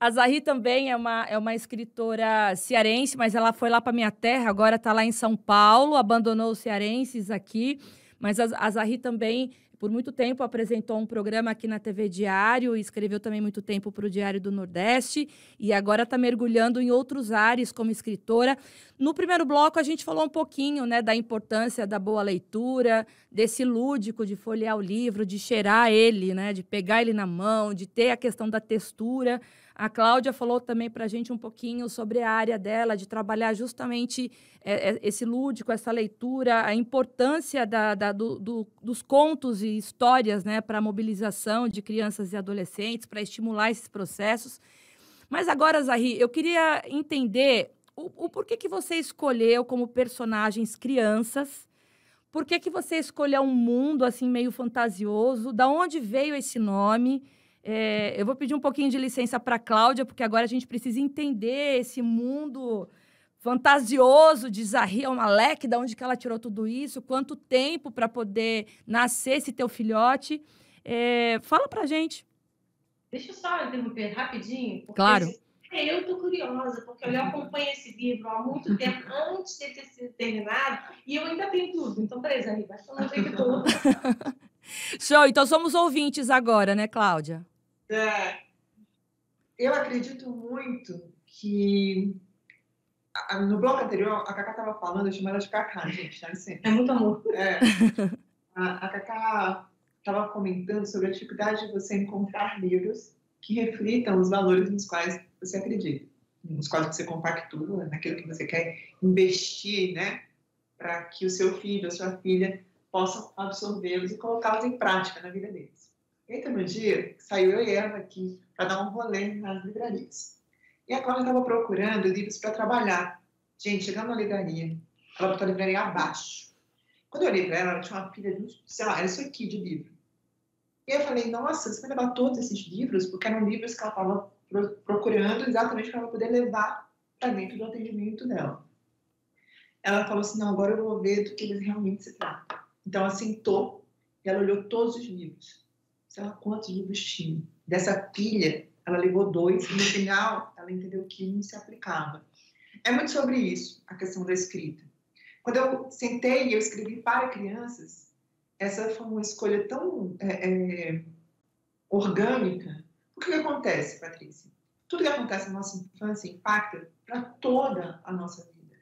A Zahri também é uma escritora cearense, mas ela foi lá para minha terra, agora está lá em São Paulo, abandonou os cearenses aqui. Mas a Zahri também, por muito tempo, apresentou um programa aqui na TV Diário, e escreveu também muito tempo para o Diário do Nordeste, e agora está mergulhando em outros ares como escritora. No primeiro bloco, a gente falou um pouquinho, né, da importância da boa leitura, desse lúdico de folhear o livro, de cheirar ele, né, de pegar ele na mão, de ter a questão da textura. A Cláudia falou também para a gente um pouquinho sobre a área dela, de trabalhar justamente esse lúdico, essa leitura, a importância dos contos e histórias, né, para a mobilização de crianças e adolescentes, para estimular esses processos. Mas agora, Zahri, eu queria entender o porquê que você escolheu como personagens crianças, por que você escolheu um mundo assim meio fantasioso, da onde veio esse nome. Eu vou pedir um pouquinho de licença para a Cláudia, porque agora a gente precisa entender esse mundo fantasioso de Zahri Elmalek, de onde que ela tirou tudo isso, quanto tempo para poder nascer esse teu filhote. Fala para a gente. Deixa eu só interromper rapidinho. Claro. Eu estou curiosa, porque eu acompanho esse livro há muito tempo, antes de ter sido terminado, e eu ainda tenho tudo. Então, peraí, Zahri, vai falando aí tudo. Show, então somos ouvintes agora, né, Cláudia? Eu acredito muito que no bloco anterior, a Cacá estava falando, eu chamo ela de Cacá, gente, dá licença. É muito amor. A Cacá estava comentando sobre a dificuldade de você encontrar livros que reflitam os valores nos quais você acredita, nos quais você compactua, naquilo que você quer investir, né, para que o seu filho ou sua filha possam absorvê-los e colocá-los em prática na vida deles. Então, no dia, saiu eu e ela aqui para dar um rolê nas livrarias. E a Cláudia estava procurando livros para trabalhar. Gente, chegando na livraria, ela botou a livraria abaixo. Quando eu olhei para ela, ela tinha uma pilha de, sei lá, era isso aqui de livro. E eu falei, nossa, você vai levar todos esses livros? Porque eram livros que ela estava procurando exatamente para ela poder levar para dentro do atendimento dela. Ela falou assim, não, agora eu vou ver do que eles realmente se tratam. Então, ela sentou e ela olhou todos os livros. Sei lá quantos livros tinha. Dessa pilha, ela levou 2 e no final ela entendeu que um se aplicava. É muito sobre isso, a questão da escrita. Quando eu sentei e eu escrevi para crianças, essa foi uma escolha tão orgânica. O que acontece, Patrícia? Tudo que acontece na nossa infância impacta para toda a nossa vida.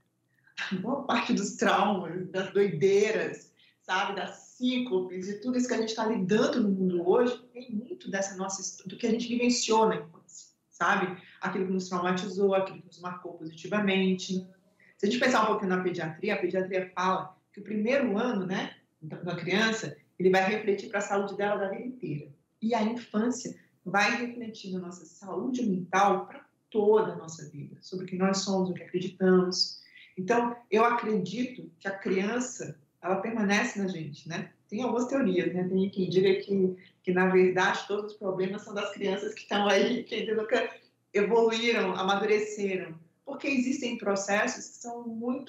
Boa parte dos traumas, das doideiras, sabe, das síncopes e tudo isso que a gente está lidando no mundo hoje, tem muito do que a gente vivenciou na infância, sabe? Aquilo que nos traumatizou, aquilo que nos marcou positivamente. Se a gente pensar um pouquinho na pediatria, a pediatria fala que o primeiro ano, né, da criança, ele vai refletir para a saúde dela da vida inteira. E a infância vai refletir na nossa saúde mental para toda a nossa vida, sobre o que nós somos, o que acreditamos. Então, eu acredito que a criança, ela permanece na gente, né? Tem algumas teorias, né? Tem quem diga que, na verdade, todos os problemas são das crianças que estão aí, que ainda nunca evoluíram, amadureceram. Porque existem processos que são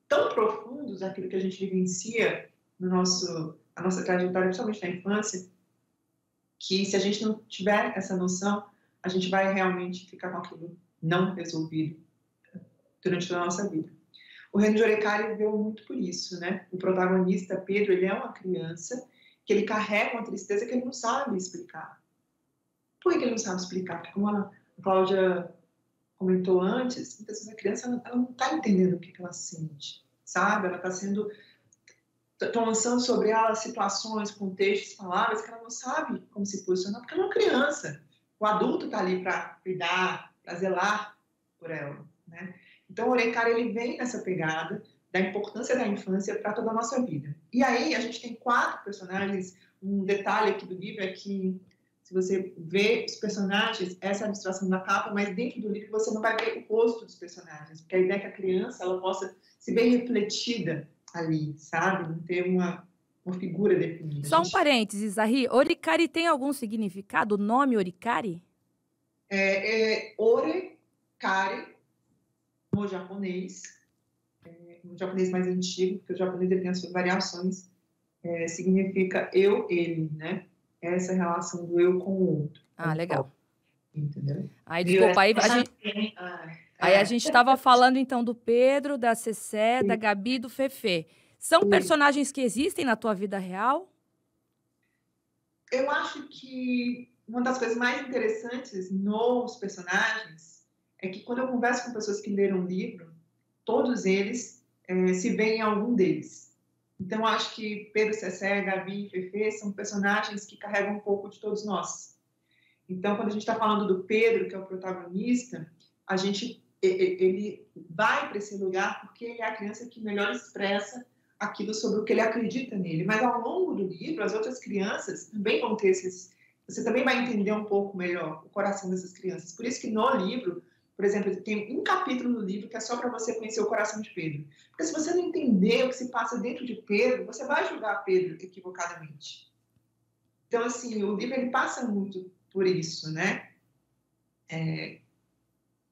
tão profundos, aquilo que a gente vivencia na nossa trajetória, principalmente na infância, que se a gente não tiver essa noção, a gente vai realmente ficar com aquilo não resolvido durante toda a nossa vida. O Reino de Orecari veio muito por isso, né? O protagonista, Pedro, ele é uma criança que ele carrega uma tristeza que ele não sabe explicar. Por que ele não sabe explicar? Porque, como a Cláudia comentou antes, muitas vezes a criança ela não está entendendo o que ela sente, sabe? Ela está sendo... Estão lançando sobre ela situações, contextos, palavras que ela não sabe como se posicionar, porque ela é uma criança. O adulto está ali para cuidar, para zelar por ela, né? Então, o Orecari, ele vem nessa pegada da importância da infância para toda a nossa vida. E aí, a gente tem 4 personagens. Um detalhe aqui do livro é que, se você vê os personagens, essa é a ilustração da capa, mas dentro do livro você não vai ver o rosto dos personagens, porque a ideia é que a criança ela possa se ver refletida ali, sabe? Não ter uma figura definida. Só um parênteses, Zahri. Oricari tem algum significado? O nome Oricari? Orecari, no japonês mais antigo, porque o japonês ele tem as suas variações, significa eu, ele, né? Essa relação do eu com o outro. Ah, legal. Entendeu? Aí, desculpa, aí a gente estava falando, então, do Pedro, da Cecé, da Gabi e do Fefe. São personagens que existem na tua vida real? Eu acho que uma das coisas mais interessantes nos personagens é que quando eu converso com pessoas que leram o livro, todos eles se veem em algum deles. Então, acho que Pedro, Cecé, Gabi e Fefe são personagens que carregam um pouco de todos nós. Então, quando a gente está falando do Pedro, que é o protagonista, ele vai para esse lugar porque ele é a criança que melhor expressa aquilo sobre o que ele acredita nele. Mas, ao longo do livro, as outras crianças também vão ter você também vai entender um pouco melhor o coração dessas crianças. Por isso que no livro, por exemplo, tem um capítulo no livro que é só para você conhecer o coração de Pedro. Porque se você não entender o que se passa dentro de Pedro, você vai julgar Pedro equivocadamente. Então, assim, o livro ele passa muito por isso, né?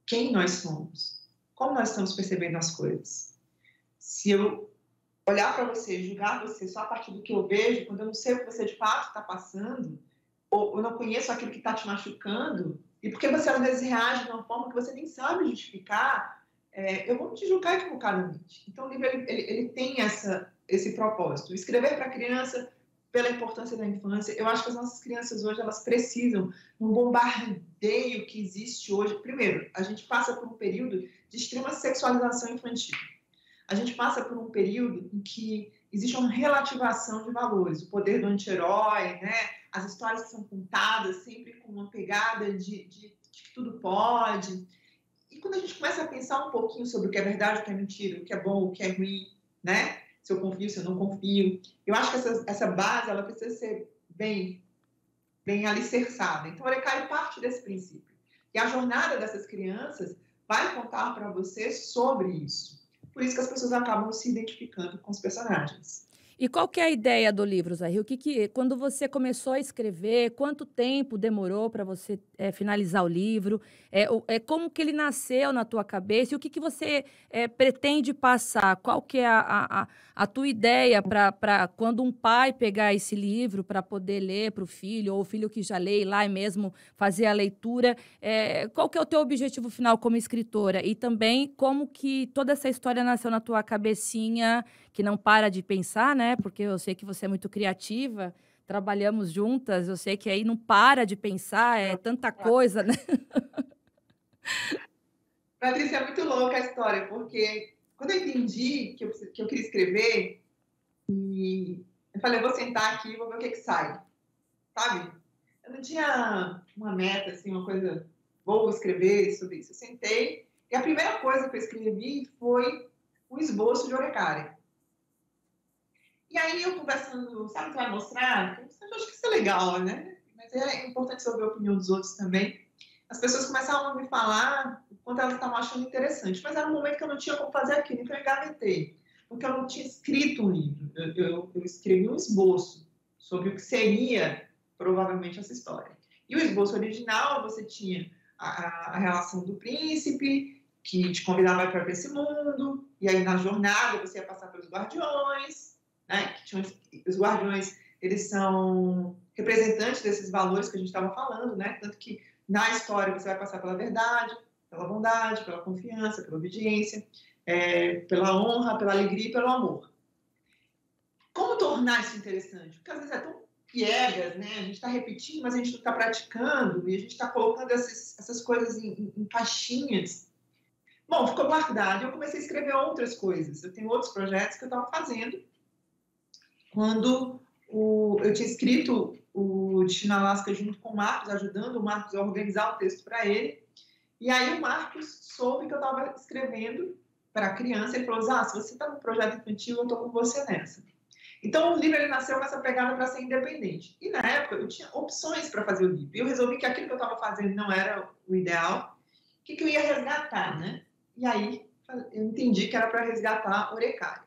Quem nós somos? Como nós estamos percebendo as coisas? Se eu olhar para você, julgar você só a partir do que eu vejo, quando eu não sei o que você de fato está passando, ou eu não conheço aquilo que está te machucando, e porque você às vezes reage de uma forma que você nem sabe justificar, eu vou te julgar equivocadamente. Então, o livro ele tem esse propósito. Escrever para a criança pela importância da infância. Eu acho que as nossas crianças hoje, elas precisam de um bombardeio que existe hoje. Primeiro, a gente passa por um período de extrema sexualização infantil. A gente passa por um período em que existe uma relativação de valores. O poder do anti-herói, né? As histórias que são contadas sempre com uma pegada de que tudo pode. E quando a gente começa a pensar um pouquinho sobre o que é verdade, o que é mentira, o que é bom, o que é ruim, né? Se eu confio, se eu não confio. Eu acho que essa base ela precisa ser bem alicerçada. Então, o Orecari parte desse princípio. E a jornada dessas crianças vai contar para você sobre isso. Por isso que as pessoas acabam se identificando com os personagens. E qual que é a ideia do livro, Zahri? Quando você começou a escrever, quanto tempo demorou para você finalizar o livro? Como que ele nasceu na tua cabeça? E o que você pretende passar? Qual que é a tua ideia para quando um pai pegar esse livro para poder ler para o filho, ou o filho que já lê, ir lá e mesmo fazer a leitura? Qual que é o teu objetivo final como escritora? E também como que toda essa história nasceu na tua cabecinha, que não para de pensar, né? Porque eu sei que você é muito criativa, trabalhamos juntas, eu sei que aí não para de pensar, é tanta coisa, né? Patrícia, é muito louca a história, porque quando eu entendi que eu queria escrever, e eu falei, eu vou sentar aqui e vou ver o que sai, sabe? Eu não tinha uma meta, assim, uma coisa, vou escrever sobre isso. Eu sentei, e a primeira coisa que eu escrevi foi um esboço de Orecari. E aí, eu conversando, sabe o que vai mostrar? Eu acho que isso é legal, né? Mas é importante saber a opinião dos outros também. As pessoas começaram a me falar o quanto elas estavam achando interessante. Mas era um momento que eu não tinha como fazer aquilo, então eu engavetei. Porque eu não tinha escrito um livro. Eu escrevi um esboço sobre o que seria, provavelmente, essa história. E o esboço original, você tinha a relação do príncipe, que te convidava para esse mundo. E aí, na jornada, você ia passar pelos guardiões, né? Os guardiões, eles são representantes desses valores que a gente estava falando, né? Tanto que na história você vai passar pela verdade, pela bondade, pela confiança, pela obediência, pela honra, pela alegria e pelo amor. Como tornar isso interessante? Porque às vezes é tão piegas, né? A gente está repetindo, mas a gente não está praticando, e a gente está colocando essas coisas em caixinhas. Bom, ficou guardado. Eu comecei a escrever outras coisas. Eu tenho outros projetos que eu estava fazendo. Quando eu tinha escrito o Destino Alasca junto com o Marcos, ajudando o Marcos a organizar o texto para ele. E aí o Marcos soube que eu estava escrevendo para criança. Ele falou, se você está no projeto infantil, eu estou com você nessa. Então, o livro ele nasceu com essa pegada para ser independente. E, na época, eu tinha opções para fazer o livro. E eu resolvi que aquilo que eu estava fazendo não era o ideal. O que eu ia resgatar, né? E aí, eu entendi que era para resgatar Orecária.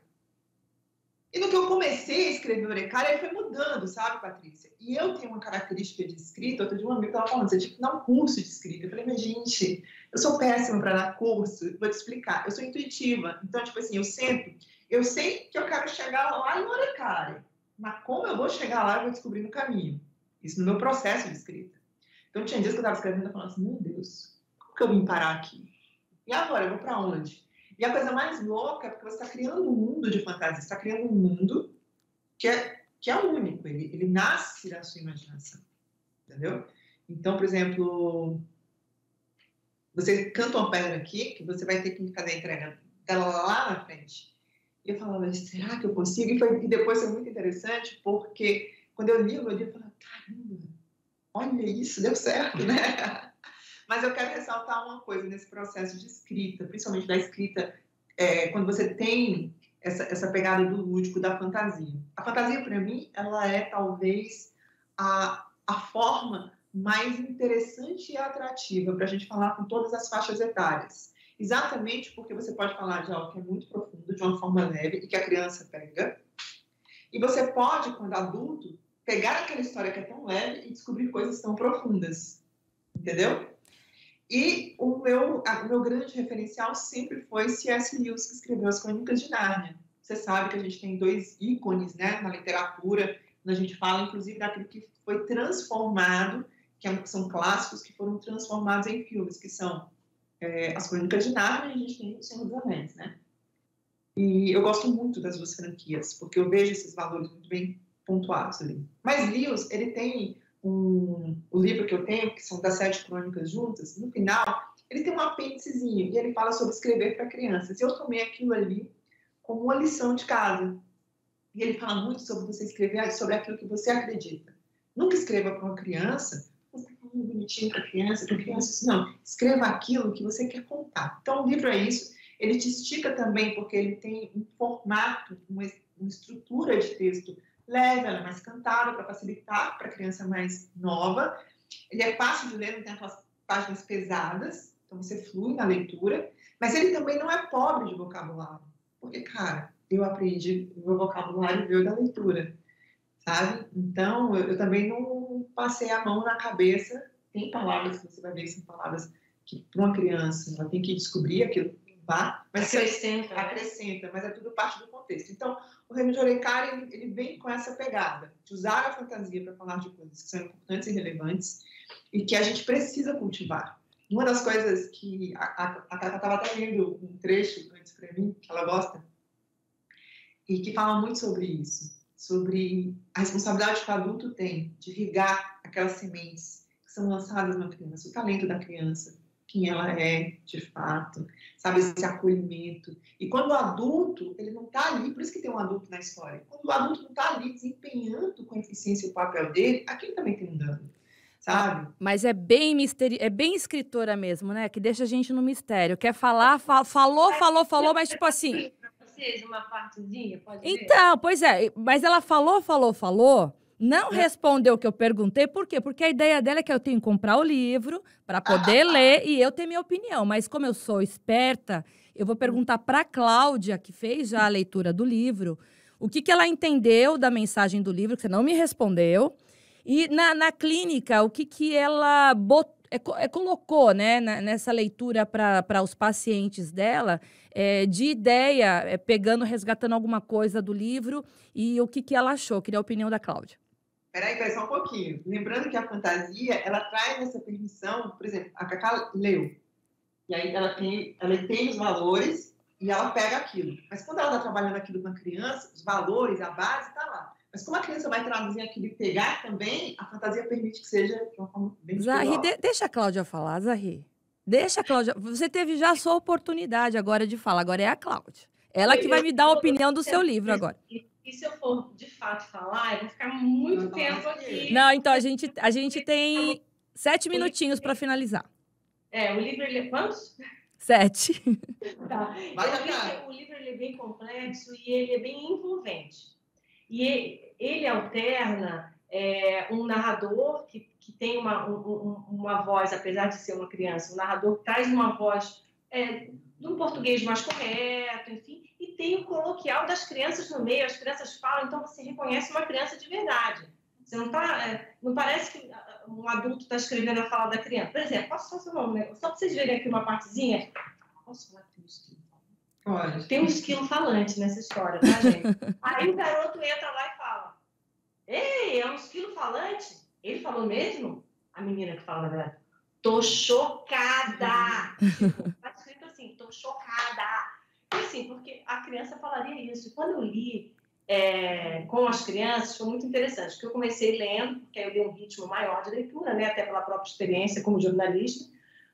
E no que eu comecei a escrever Orecária, ele foi mudando, sabe, Patrícia? E eu tenho uma característica de escrita. Outro dia um amigo estava falando, você tinha que dar um curso de escrita. Eu falei, mas, gente, eu sou péssima para dar curso. Vou te explicar. Eu sou intuitiva. Então, tipo assim, eu sei que eu quero chegar lá em Orecária, mas como eu vou chegar lá, eu vou descobrir no caminho. Isso no meu processo de escrita. Então, tinha dias que eu estava escrevendo e falando assim, meu Deus, como que eu vim parar aqui? E agora, eu vou para onde? E a coisa mais louca é porque você está criando um mundo de fantasia, você está criando um mundo que é único, ele nasce da sua imaginação, entendeu? Então, por exemplo, você canta uma pedra aqui, que você vai ter que fazer a entrega dela lá na frente. E eu falava, será que eu consigo? E depois foi muito interessante, porque quando eu li o meu livro, eu falava, caramba, olha isso, deu certo, né? Mas eu quero ressaltar uma coisa nesse processo de escrita, principalmente da escrita, quando você tem essa pegada do lúdico, da fantasia. A fantasia, para mim, ela é talvez a forma mais interessante e atrativa para a gente falar com todas as faixas etárias. Exatamente porque você pode falar de algo que é muito profundo, de uma forma leve, e que a criança pega. E você pode, quando adulto, pegar aquela história que é tão leve e descobrir coisas tão profundas. Entendeu? E o meu grande referencial sempre foi C.S. Lewis, que escreveu As Crônicas de Nárnia. Você sabe que a gente tem 2 ícones, né, na literatura, quando a gente fala, inclusive, daquilo que foi transformado, que são clássicos que foram transformados em filmes, que são As Crônicas de Nárnia, e a gente tem O Senhor dos Anéis, né? E eu gosto muito das 2 franquias, porque eu vejo esses valores muito bem pontuados ali. Mas Lewis, ele tem o livro que eu tenho, que são das 7 crônicas juntas, no final, ele tem um apêndicezinho, e ele fala sobre escrever para crianças. E eu tomei aquilo ali como uma lição de casa. E ele fala muito sobre você escrever sobre aquilo que você acredita. Nunca escreva para uma criança, você está falando bonitinho para criança, não. Escreva aquilo que você quer contar. Então, o livro é isso. Ele te estica também, porque ele tem um formato, uma estrutura de texto leve, ela é mais cantada para facilitar para a criança mais nova. Ele é fácil de ler, não tem aquelas páginas pesadas, então você flui na leitura. Mas ele também não é pobre de vocabulário, porque, cara, eu aprendi, o meu vocabulário veio da leitura, sabe? Então, eu também não passei a mão na cabeça. Tem palavras que você vai ver, são palavras que, para uma criança, ela tem que descobrir aquilo que vai, mas acrescenta, mas é tudo parte do contexto. Então, o Reino de Orecária, ele vem com essa pegada de usar a fantasia para falar de coisas que são importantes e relevantes e que a gente precisa cultivar. Uma das coisas que a Cata estava até lendo um trecho antes para mim, que ela gosta, e que fala muito sobre isso, sobre a responsabilidade que o adulto tem de irrigar aquelas sementes que são lançadas na criança, o talento da criança, quem ela é, de fato, sabe, esse acolhimento. E quando o adulto, ele não está ali, por isso que tem um adulto na história, quando o adulto não está ali desempenhando com eficiência o papel dele, aquilo também tem um dano, sabe? Mas é bem escritora mesmo, né? Que deixa a gente no mistério. Quer falar, falou, mas tipo assim... Vocês, uma partezinha, pode ver? Então, pois é, mas ela falou, não respondeu o que eu perguntei, por quê? Porque a ideia dela é que eu tenho que comprar o livro para poder ler e eu ter minha opinião. Mas como eu sou esperta, eu vou perguntar para a Cláudia, que fez já a leitura do livro, o que ela entendeu da mensagem do livro, que você não me respondeu, e na clínica, o que ela colocou, né, nessa leitura para os pacientes dela, de ideia, resgatando alguma coisa do livro, e o que ela achou. Queria a opinião da Cláudia. Peraí, só um pouquinho. Lembrando que a fantasia, ela traz essa permissão, por exemplo, a Cacá leu, e aí ela tem os valores e ela pega aquilo. Mas quando ela está trabalhando aquilo com a criança, os valores, a base está lá. Mas como a criança vai traduzir aquilo e pegar também, a fantasia permite que seja de uma forma bem Zahri, individual. deixa a Cláudia falar, Zahri. Deixa a Cláudia. Você teve já a sua oportunidade agora de falar, agora é a Cláudia. Ela que vai me dar a opinião do seu livro agora. E se eu for de fato falar, eu vou ficar muito tempo aqui. Não, então a gente tem 7 minutinhos para finalizar. O livro, ele é quantos? 7. Tá. O livro ele é bem complexo e ele é bem envolvente. E ele alterna um narrador que tem uma voz, apesar de ser uma criança, um narrador que traz uma voz de um português mais correto, enfim, e tem o coloquial das crianças no meio, as crianças falam, então você reconhece uma criança de verdade. Você não parece que um adulto está escrevendo a fala da criança. Por exemplo, posso fazer só para vocês verem aqui uma partezinha? Posso falar que tem um esquilo? Olha. Tem um esquilo falante nessa história, tá, gente? Aí o garoto entra lá e fala: ei, é um esquilo falante? Ele falou mesmo? A menina que fala, na verdade, tô chocada. Tá escrito assim, tô chocada. Assim, porque a criança falaria isso. E quando eu li com as crianças, foi muito interessante, porque eu comecei lendo, porque aí eu dei um ritmo maior de leitura, né, até pela própria experiência como jornalista.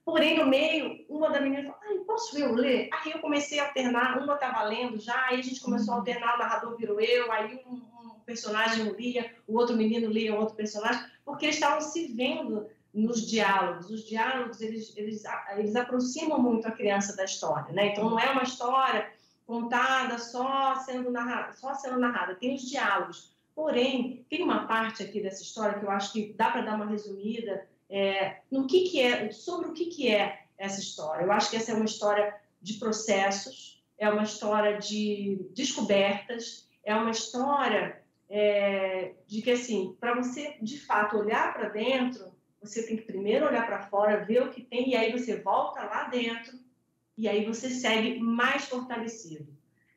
Porém, no meio, uma da menina falou: posso eu ler? Aí eu comecei a alternar, uma estava lendo já, aí a gente começou a alternar, o narrador virou eu, aí um personagem lia, o outro menino lia o outro personagem, porque eles estavam se vendo nos diálogos. Os diálogos, eles aproximam muito a criança da história, né? Então, não é uma história contada só sendo narrada, tem os diálogos. Porém, tem uma parte aqui dessa história que eu acho que dá para dar uma resumida sobre o que é essa história. Eu acho que essa é uma história de processos, é uma história de descobertas, é uma história de que, assim, para você, de fato, olhar para dentro, você tem que primeiro olhar para fora, ver o que tem, e aí você volta lá dentro, e aí você segue mais fortalecido.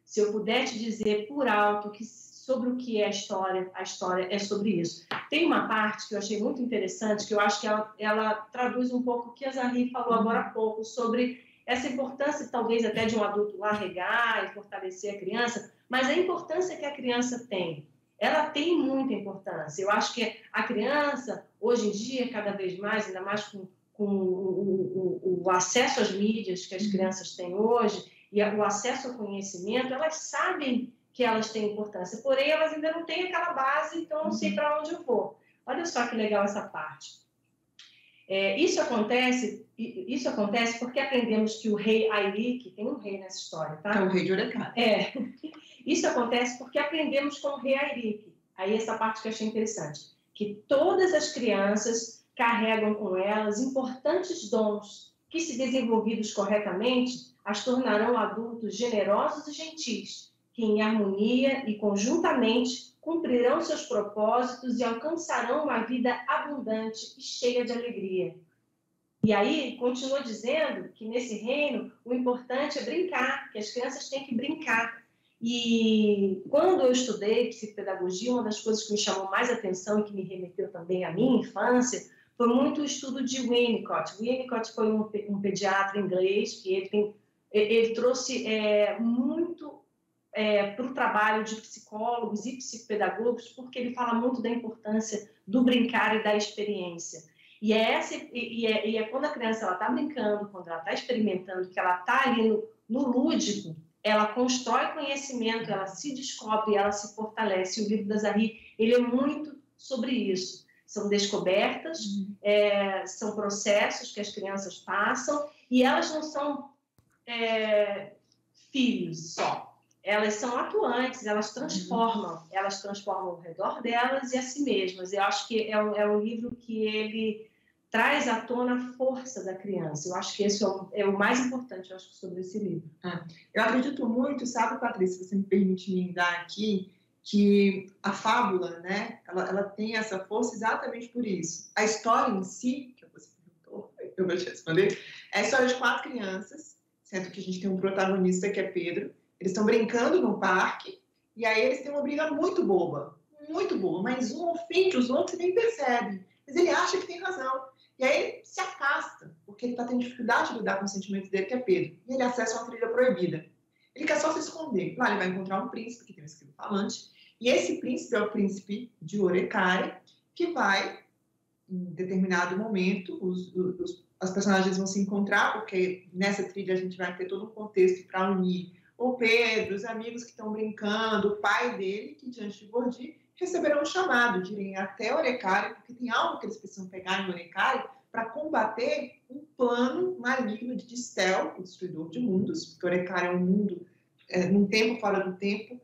Se eu puder te dizer por alto sobre o que é a história é sobre isso. Tem uma parte que eu achei muito interessante, que eu acho que ela traduz um pouco o que a Zahri falou agora há pouco, sobre essa importância, talvez até de um adulto largar e fortalecer a criança, mas a importância que a criança tem. Ela tem muita importância. Eu acho que a criança, hoje em dia, cada vez mais, ainda mais com o acesso às mídias que as crianças têm hoje e o acesso ao conhecimento, elas sabem que elas têm importância, porém elas ainda não têm aquela base, então não sei para onde eu vou. Olha só que legal essa parte. Isso acontece porque aprendemos que o rei Airique, tem um rei nessa história, tá? Que é o rei de Orecada. Isso acontece porque aprendemos com o rei Airique. Aí essa parte que eu achei interessante, que todas as crianças carregam com elas importantes dons que, se desenvolvidos corretamente, as tornarão adultos generosos e gentis, que em harmonia e conjuntamente cumprirão seus propósitos e alcançarão uma vida abundante e cheia de alegria. E aí, continua dizendo que nesse reino o importante é brincar, que as crianças têm que brincar. E quando eu estudei psicopedagogia, uma das coisas que me chamou mais atenção e que me remeteu também à minha infância foi muito o estudo de Winnicott. Winnicott foi um pediatra inglês que ele trouxe muito para o trabalho de psicólogos e psicopedagogos, porque ele fala muito da importância do brincar e da experiência. E é quando a criança está brincando, quando ela está experimentando, que ela está ali no lúdico, ela constrói conhecimento, ela se descobre, ela se fortalece. O livro da Zahri, ele é muito sobre isso. São descobertas, são processos que as crianças passam, e elas não são filhos só. Elas são atuantes, elas transformam ao redor delas e a si mesmas. Eu acho que é um livro que ele traz à tona a força da criança. Eu acho que esse é o mais importante, eu acho, sobre esse livro. Eu acredito muito, sabe, Patrícia, se você me permite me dar aqui, que a fábula, né, ela tem essa força exatamente por isso. A história em si, que você perguntou, eu vou te responder, é a história de 4 crianças, sendo que a gente tem um protagonista que é Pedro. Eles estão brincando no parque e aí eles têm uma briga muito boba, mas um ofende os outros e nem percebe. Mas ele acha que tem razão. E aí ele se afasta, porque ele está tendo dificuldade de lidar com os sentimentos dele, que é Pedro. E ele acessa uma trilha proibida. Ele quer só se esconder. Lá ele vai encontrar um príncipe que tem um esquilo falante, e esse príncipe é o príncipe de Orecare, que vai, em determinado momento, as personagens vão se encontrar, porque nessa trilha a gente vai ter todo um contexto para unir o Pedro, os amigos que estão brincando, o pai dele, que diante de Gordi receberão um chamado de irem até Orecare, porque tem algo que eles precisam pegar em Orecare para combater um plano maligno de Distel, o destruidor de mundos, porque Orecare é um mundo num tempo fora do tempo.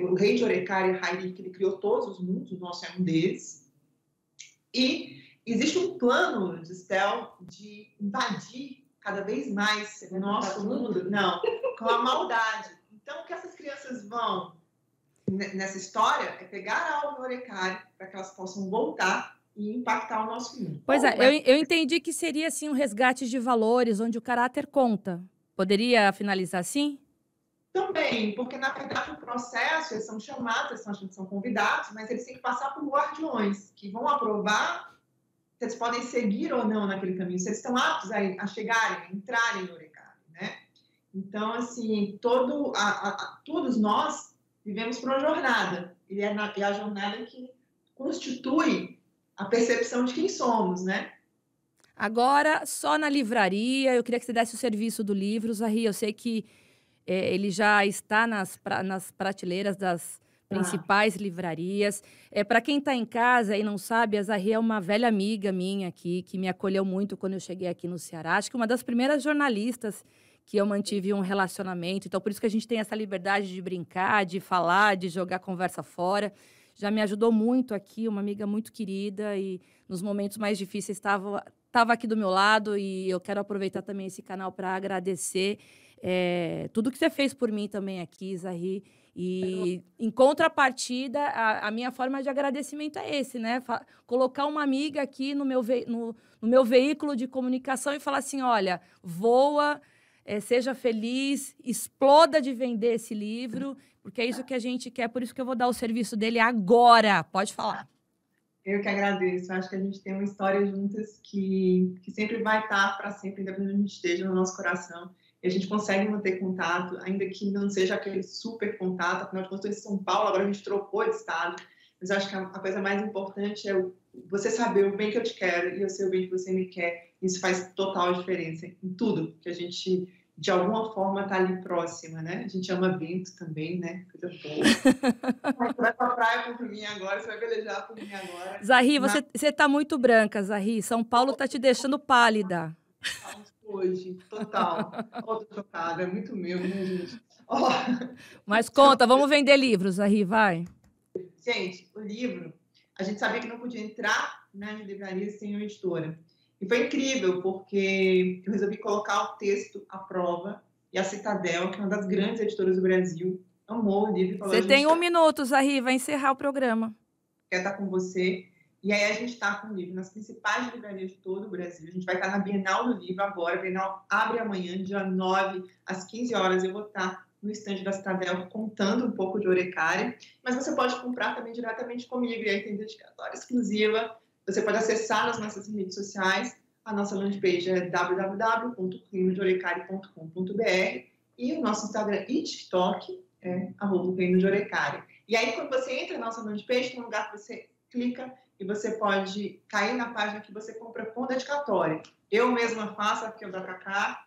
O rei de Orecare, Hyrik, ele criou todos os mundos, o nosso é um deles. E existe um plano de Distel de invadir cada vez mais o nosso mundo, não, com a maldade. Então, o que essas crianças vão nessa história é pegar algo no Orecare para que elas possam voltar e impactar o nosso mundo. Pois é, eu entendi que seria assim um resgate de valores, onde o caráter conta. Poderia finalizar assim? Também, porque na verdade o processo, eles são chamados, são convidados, mas eles têm que passar por guardiões, que vão aprovar se eles podem seguir ou não naquele caminho, se eles estão aptos a chegarem, a entrarem no Orecare, né? Então, assim, todos nós vivemos por uma jornada, e é a jornada que constitui a percepção de quem somos, né? Agora, só na livraria, eu queria que você desse o serviço do livro, Zahri. Eu sei que ele já está nas prateleiras das principais livrarias. Para quem está em casa e não sabe, a Zahri é uma velha amiga minha aqui, que me acolheu muito quando eu cheguei aqui no Ceará. Acho que uma das primeiras jornalistas que eu mantive um relacionamento. Então, por isso que a gente tem essa liberdade de brincar, de falar, de jogar conversa fora. Já me ajudou muito aqui, uma amiga muito querida, e nos momentos mais difíceis estava aqui do meu lado, e eu quero aproveitar também esse canal para agradecer tudo que você fez por mim também aqui, Zahri. E, em contrapartida, a minha forma de agradecimento é esse, né? Colocar uma amiga aqui no meu veículo de comunicação e falar assim, olha, voa, seja feliz, exploda de vender esse livro, porque é isso que a gente quer, por isso que eu vou dar o serviço dele agora. Pode falar. Eu que agradeço. Acho que a gente tem uma história juntas que sempre vai estar para sempre, independente de onde a gente esteja, no nosso coração. E a gente consegue manter contato, ainda que não seja aquele super contato. Afinal de contas, eu estou em São Paulo, agora a gente trocou de estado. Mas eu acho que a coisa mais importante é você saber o bem que eu te quero e eu sei o bem que você me quer. Isso faz total diferença em tudo que a gente, de alguma forma, está ali próxima, né? A gente ama vento também, né? Coisa boa. Você vai pra praia por mim agora, você vai velejar por mim agora. Zahri, você tá muito branca, Zahri. São Paulo tá te deixando pálida. Hoje, total. Tô chocada, é muito meu, né, gente? Mas conta, vamos vender livros, Zahri, vai. Gente, o livro, a gente sabia que não podia entrar nas livrarias sem uma editora. E foi incrível, porque eu resolvi colocar o texto à prova, e a Citadel, que é uma das grandes editoras do Brasil, amou o livro. Você tem 1 minuto, Zahri, vai encerrar o programa. Quer estar com você. E aí a gente está com o livro nas principais livrarias de todo o Brasil. A gente vai estar na Bienal do Livro agora. A Bienal abre amanhã, dia 9, às 15 horas. Eu vou estar no estande da Citadel contando um pouco de Orecare. Mas você pode comprar também diretamente comigo. E aí tem dedicatória exclusiva. Você pode acessar nas nossas redes sociais. A nossa landing page é www.reinodeorecare.com.br e o nosso Instagram e TikTok é @reinodeorecare. E aí, quando você entra na nossa landing page, tem um lugar que você clica e você pode cair na página que você compra com dedicatória. Eu mesma faço, porque eu da Cacá.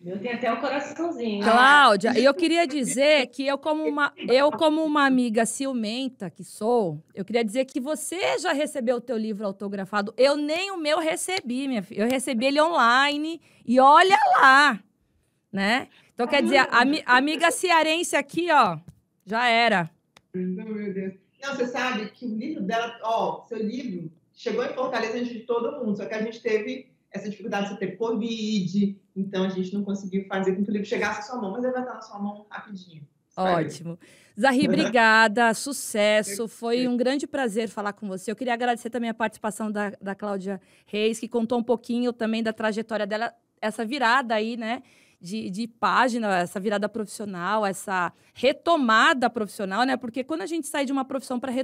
Eu tenho até um coraçãozinho. Cláudia, e eu queria dizer que eu como uma amiga ciumenta que sou, eu queria dizer que você já recebeu o teu livro autografado. Eu nem o meu recebi, minha filha. Eu recebi ele online e olha lá, né? Então, quer dizer, a amiga cearense aqui, ó, já era. Meu Deus. Não, você sabe que o livro dela, seu livro chegou em Fortaleza antes de todo mundo, só que a gente teve essa dificuldade, você teve Covid, então a gente não conseguiu fazer com que o livro chegasse à sua mão, mas ele vai estar na sua mão rapidinho. Ótimo. Zahri, obrigada, sucesso, foi um grande prazer falar com você. Eu queria agradecer também a participação da Cláudia Reis, que contou um pouquinho também da trajetória dela, essa virada aí, né? De página, essa virada profissional, essa retomada profissional, né? Porque quando a gente sai de uma profissão para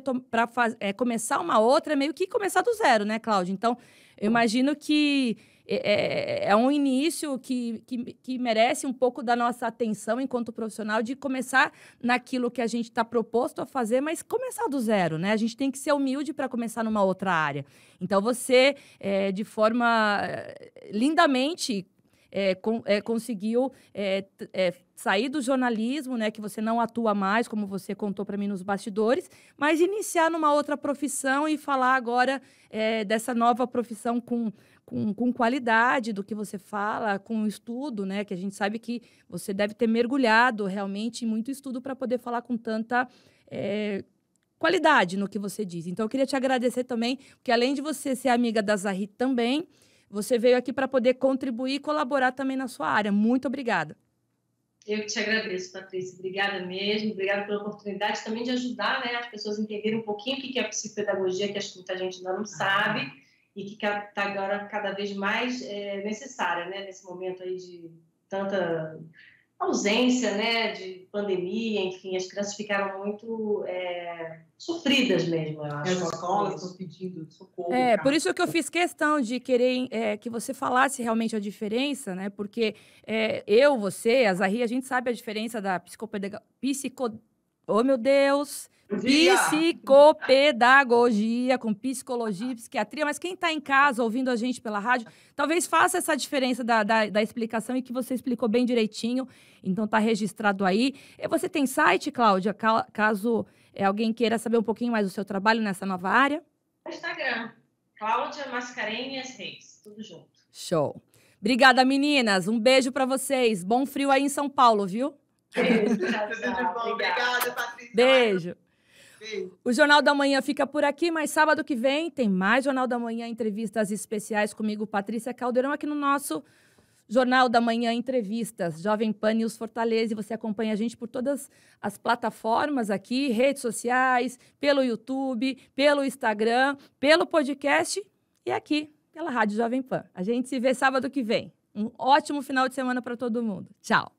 começar uma outra, é meio que começar do zero, né, Cláudia? Então, eu imagino que é um início que merece um pouco da nossa atenção enquanto profissional, de começar naquilo que a gente está proposto a fazer, mas começar do zero, né? A gente tem que ser humilde para começar numa outra área. Então, você, de forma lindamente, conseguiu sair do jornalismo, né, que você não atua mais, como você contou para mim nos bastidores, mas iniciar numa outra profissão e falar agora dessa nova profissão com qualidade do que você fala, com estudo, né, que a gente sabe que você deve ter mergulhado realmente em muito estudo para poder falar com tanta qualidade no que você diz. Então, eu queria te agradecer também, porque além de você ser amiga da Zahri também, você veio aqui para poder contribuir e colaborar também na sua área. Muito obrigada. Eu que te agradeço, Patrícia. Obrigada mesmo. Obrigada pela oportunidade também de ajudar, né, as pessoas a entenderem um pouquinho o que é a psicopedagogia, que acho que muita gente ainda não sabe e que está agora cada vez mais necessária, né, nesse momento aí de tanta ausência, né, de pandemia, enfim, as crianças ficaram muito sofridas mesmo. As escolas estão pedindo socorro. Por isso que eu fiz questão de querer que você falasse realmente a diferença, né? Porque você, a Zahri, a gente sabe a diferença da oh, meu Deus! Psicopedagogia, com psicologia e psiquiatria, mas quem está em casa ouvindo a gente pela rádio, talvez faça essa diferença da explicação, e que você explicou bem direitinho, então está registrado aí. Você tem site, Cláudia, caso alguém queira saber um pouquinho mais do seu trabalho nessa nova área? Instagram, Cláudia Mascarenhas Reis, tudo junto. Show. Obrigada, meninas. Um beijo para vocês. Bom frio aí em São Paulo, viu? Beijo, Tudo de bom. Obrigada, Patrícia. Beijo. Beijo. O Jornal da Manhã fica por aqui, mas sábado que vem tem mais Jornal da Manhã, entrevistas especiais comigo, Patrícia Caldeirão, aqui no nosso Jornal da Manhã Entrevistas, Jovem Pan News Fortaleza. E você acompanha a gente por todas as plataformas aqui, redes sociais, pelo YouTube, pelo Instagram, pelo podcast e aqui pela Rádio Jovem Pan. A gente se vê sábado que vem. Um ótimo final de semana para todo mundo. Tchau.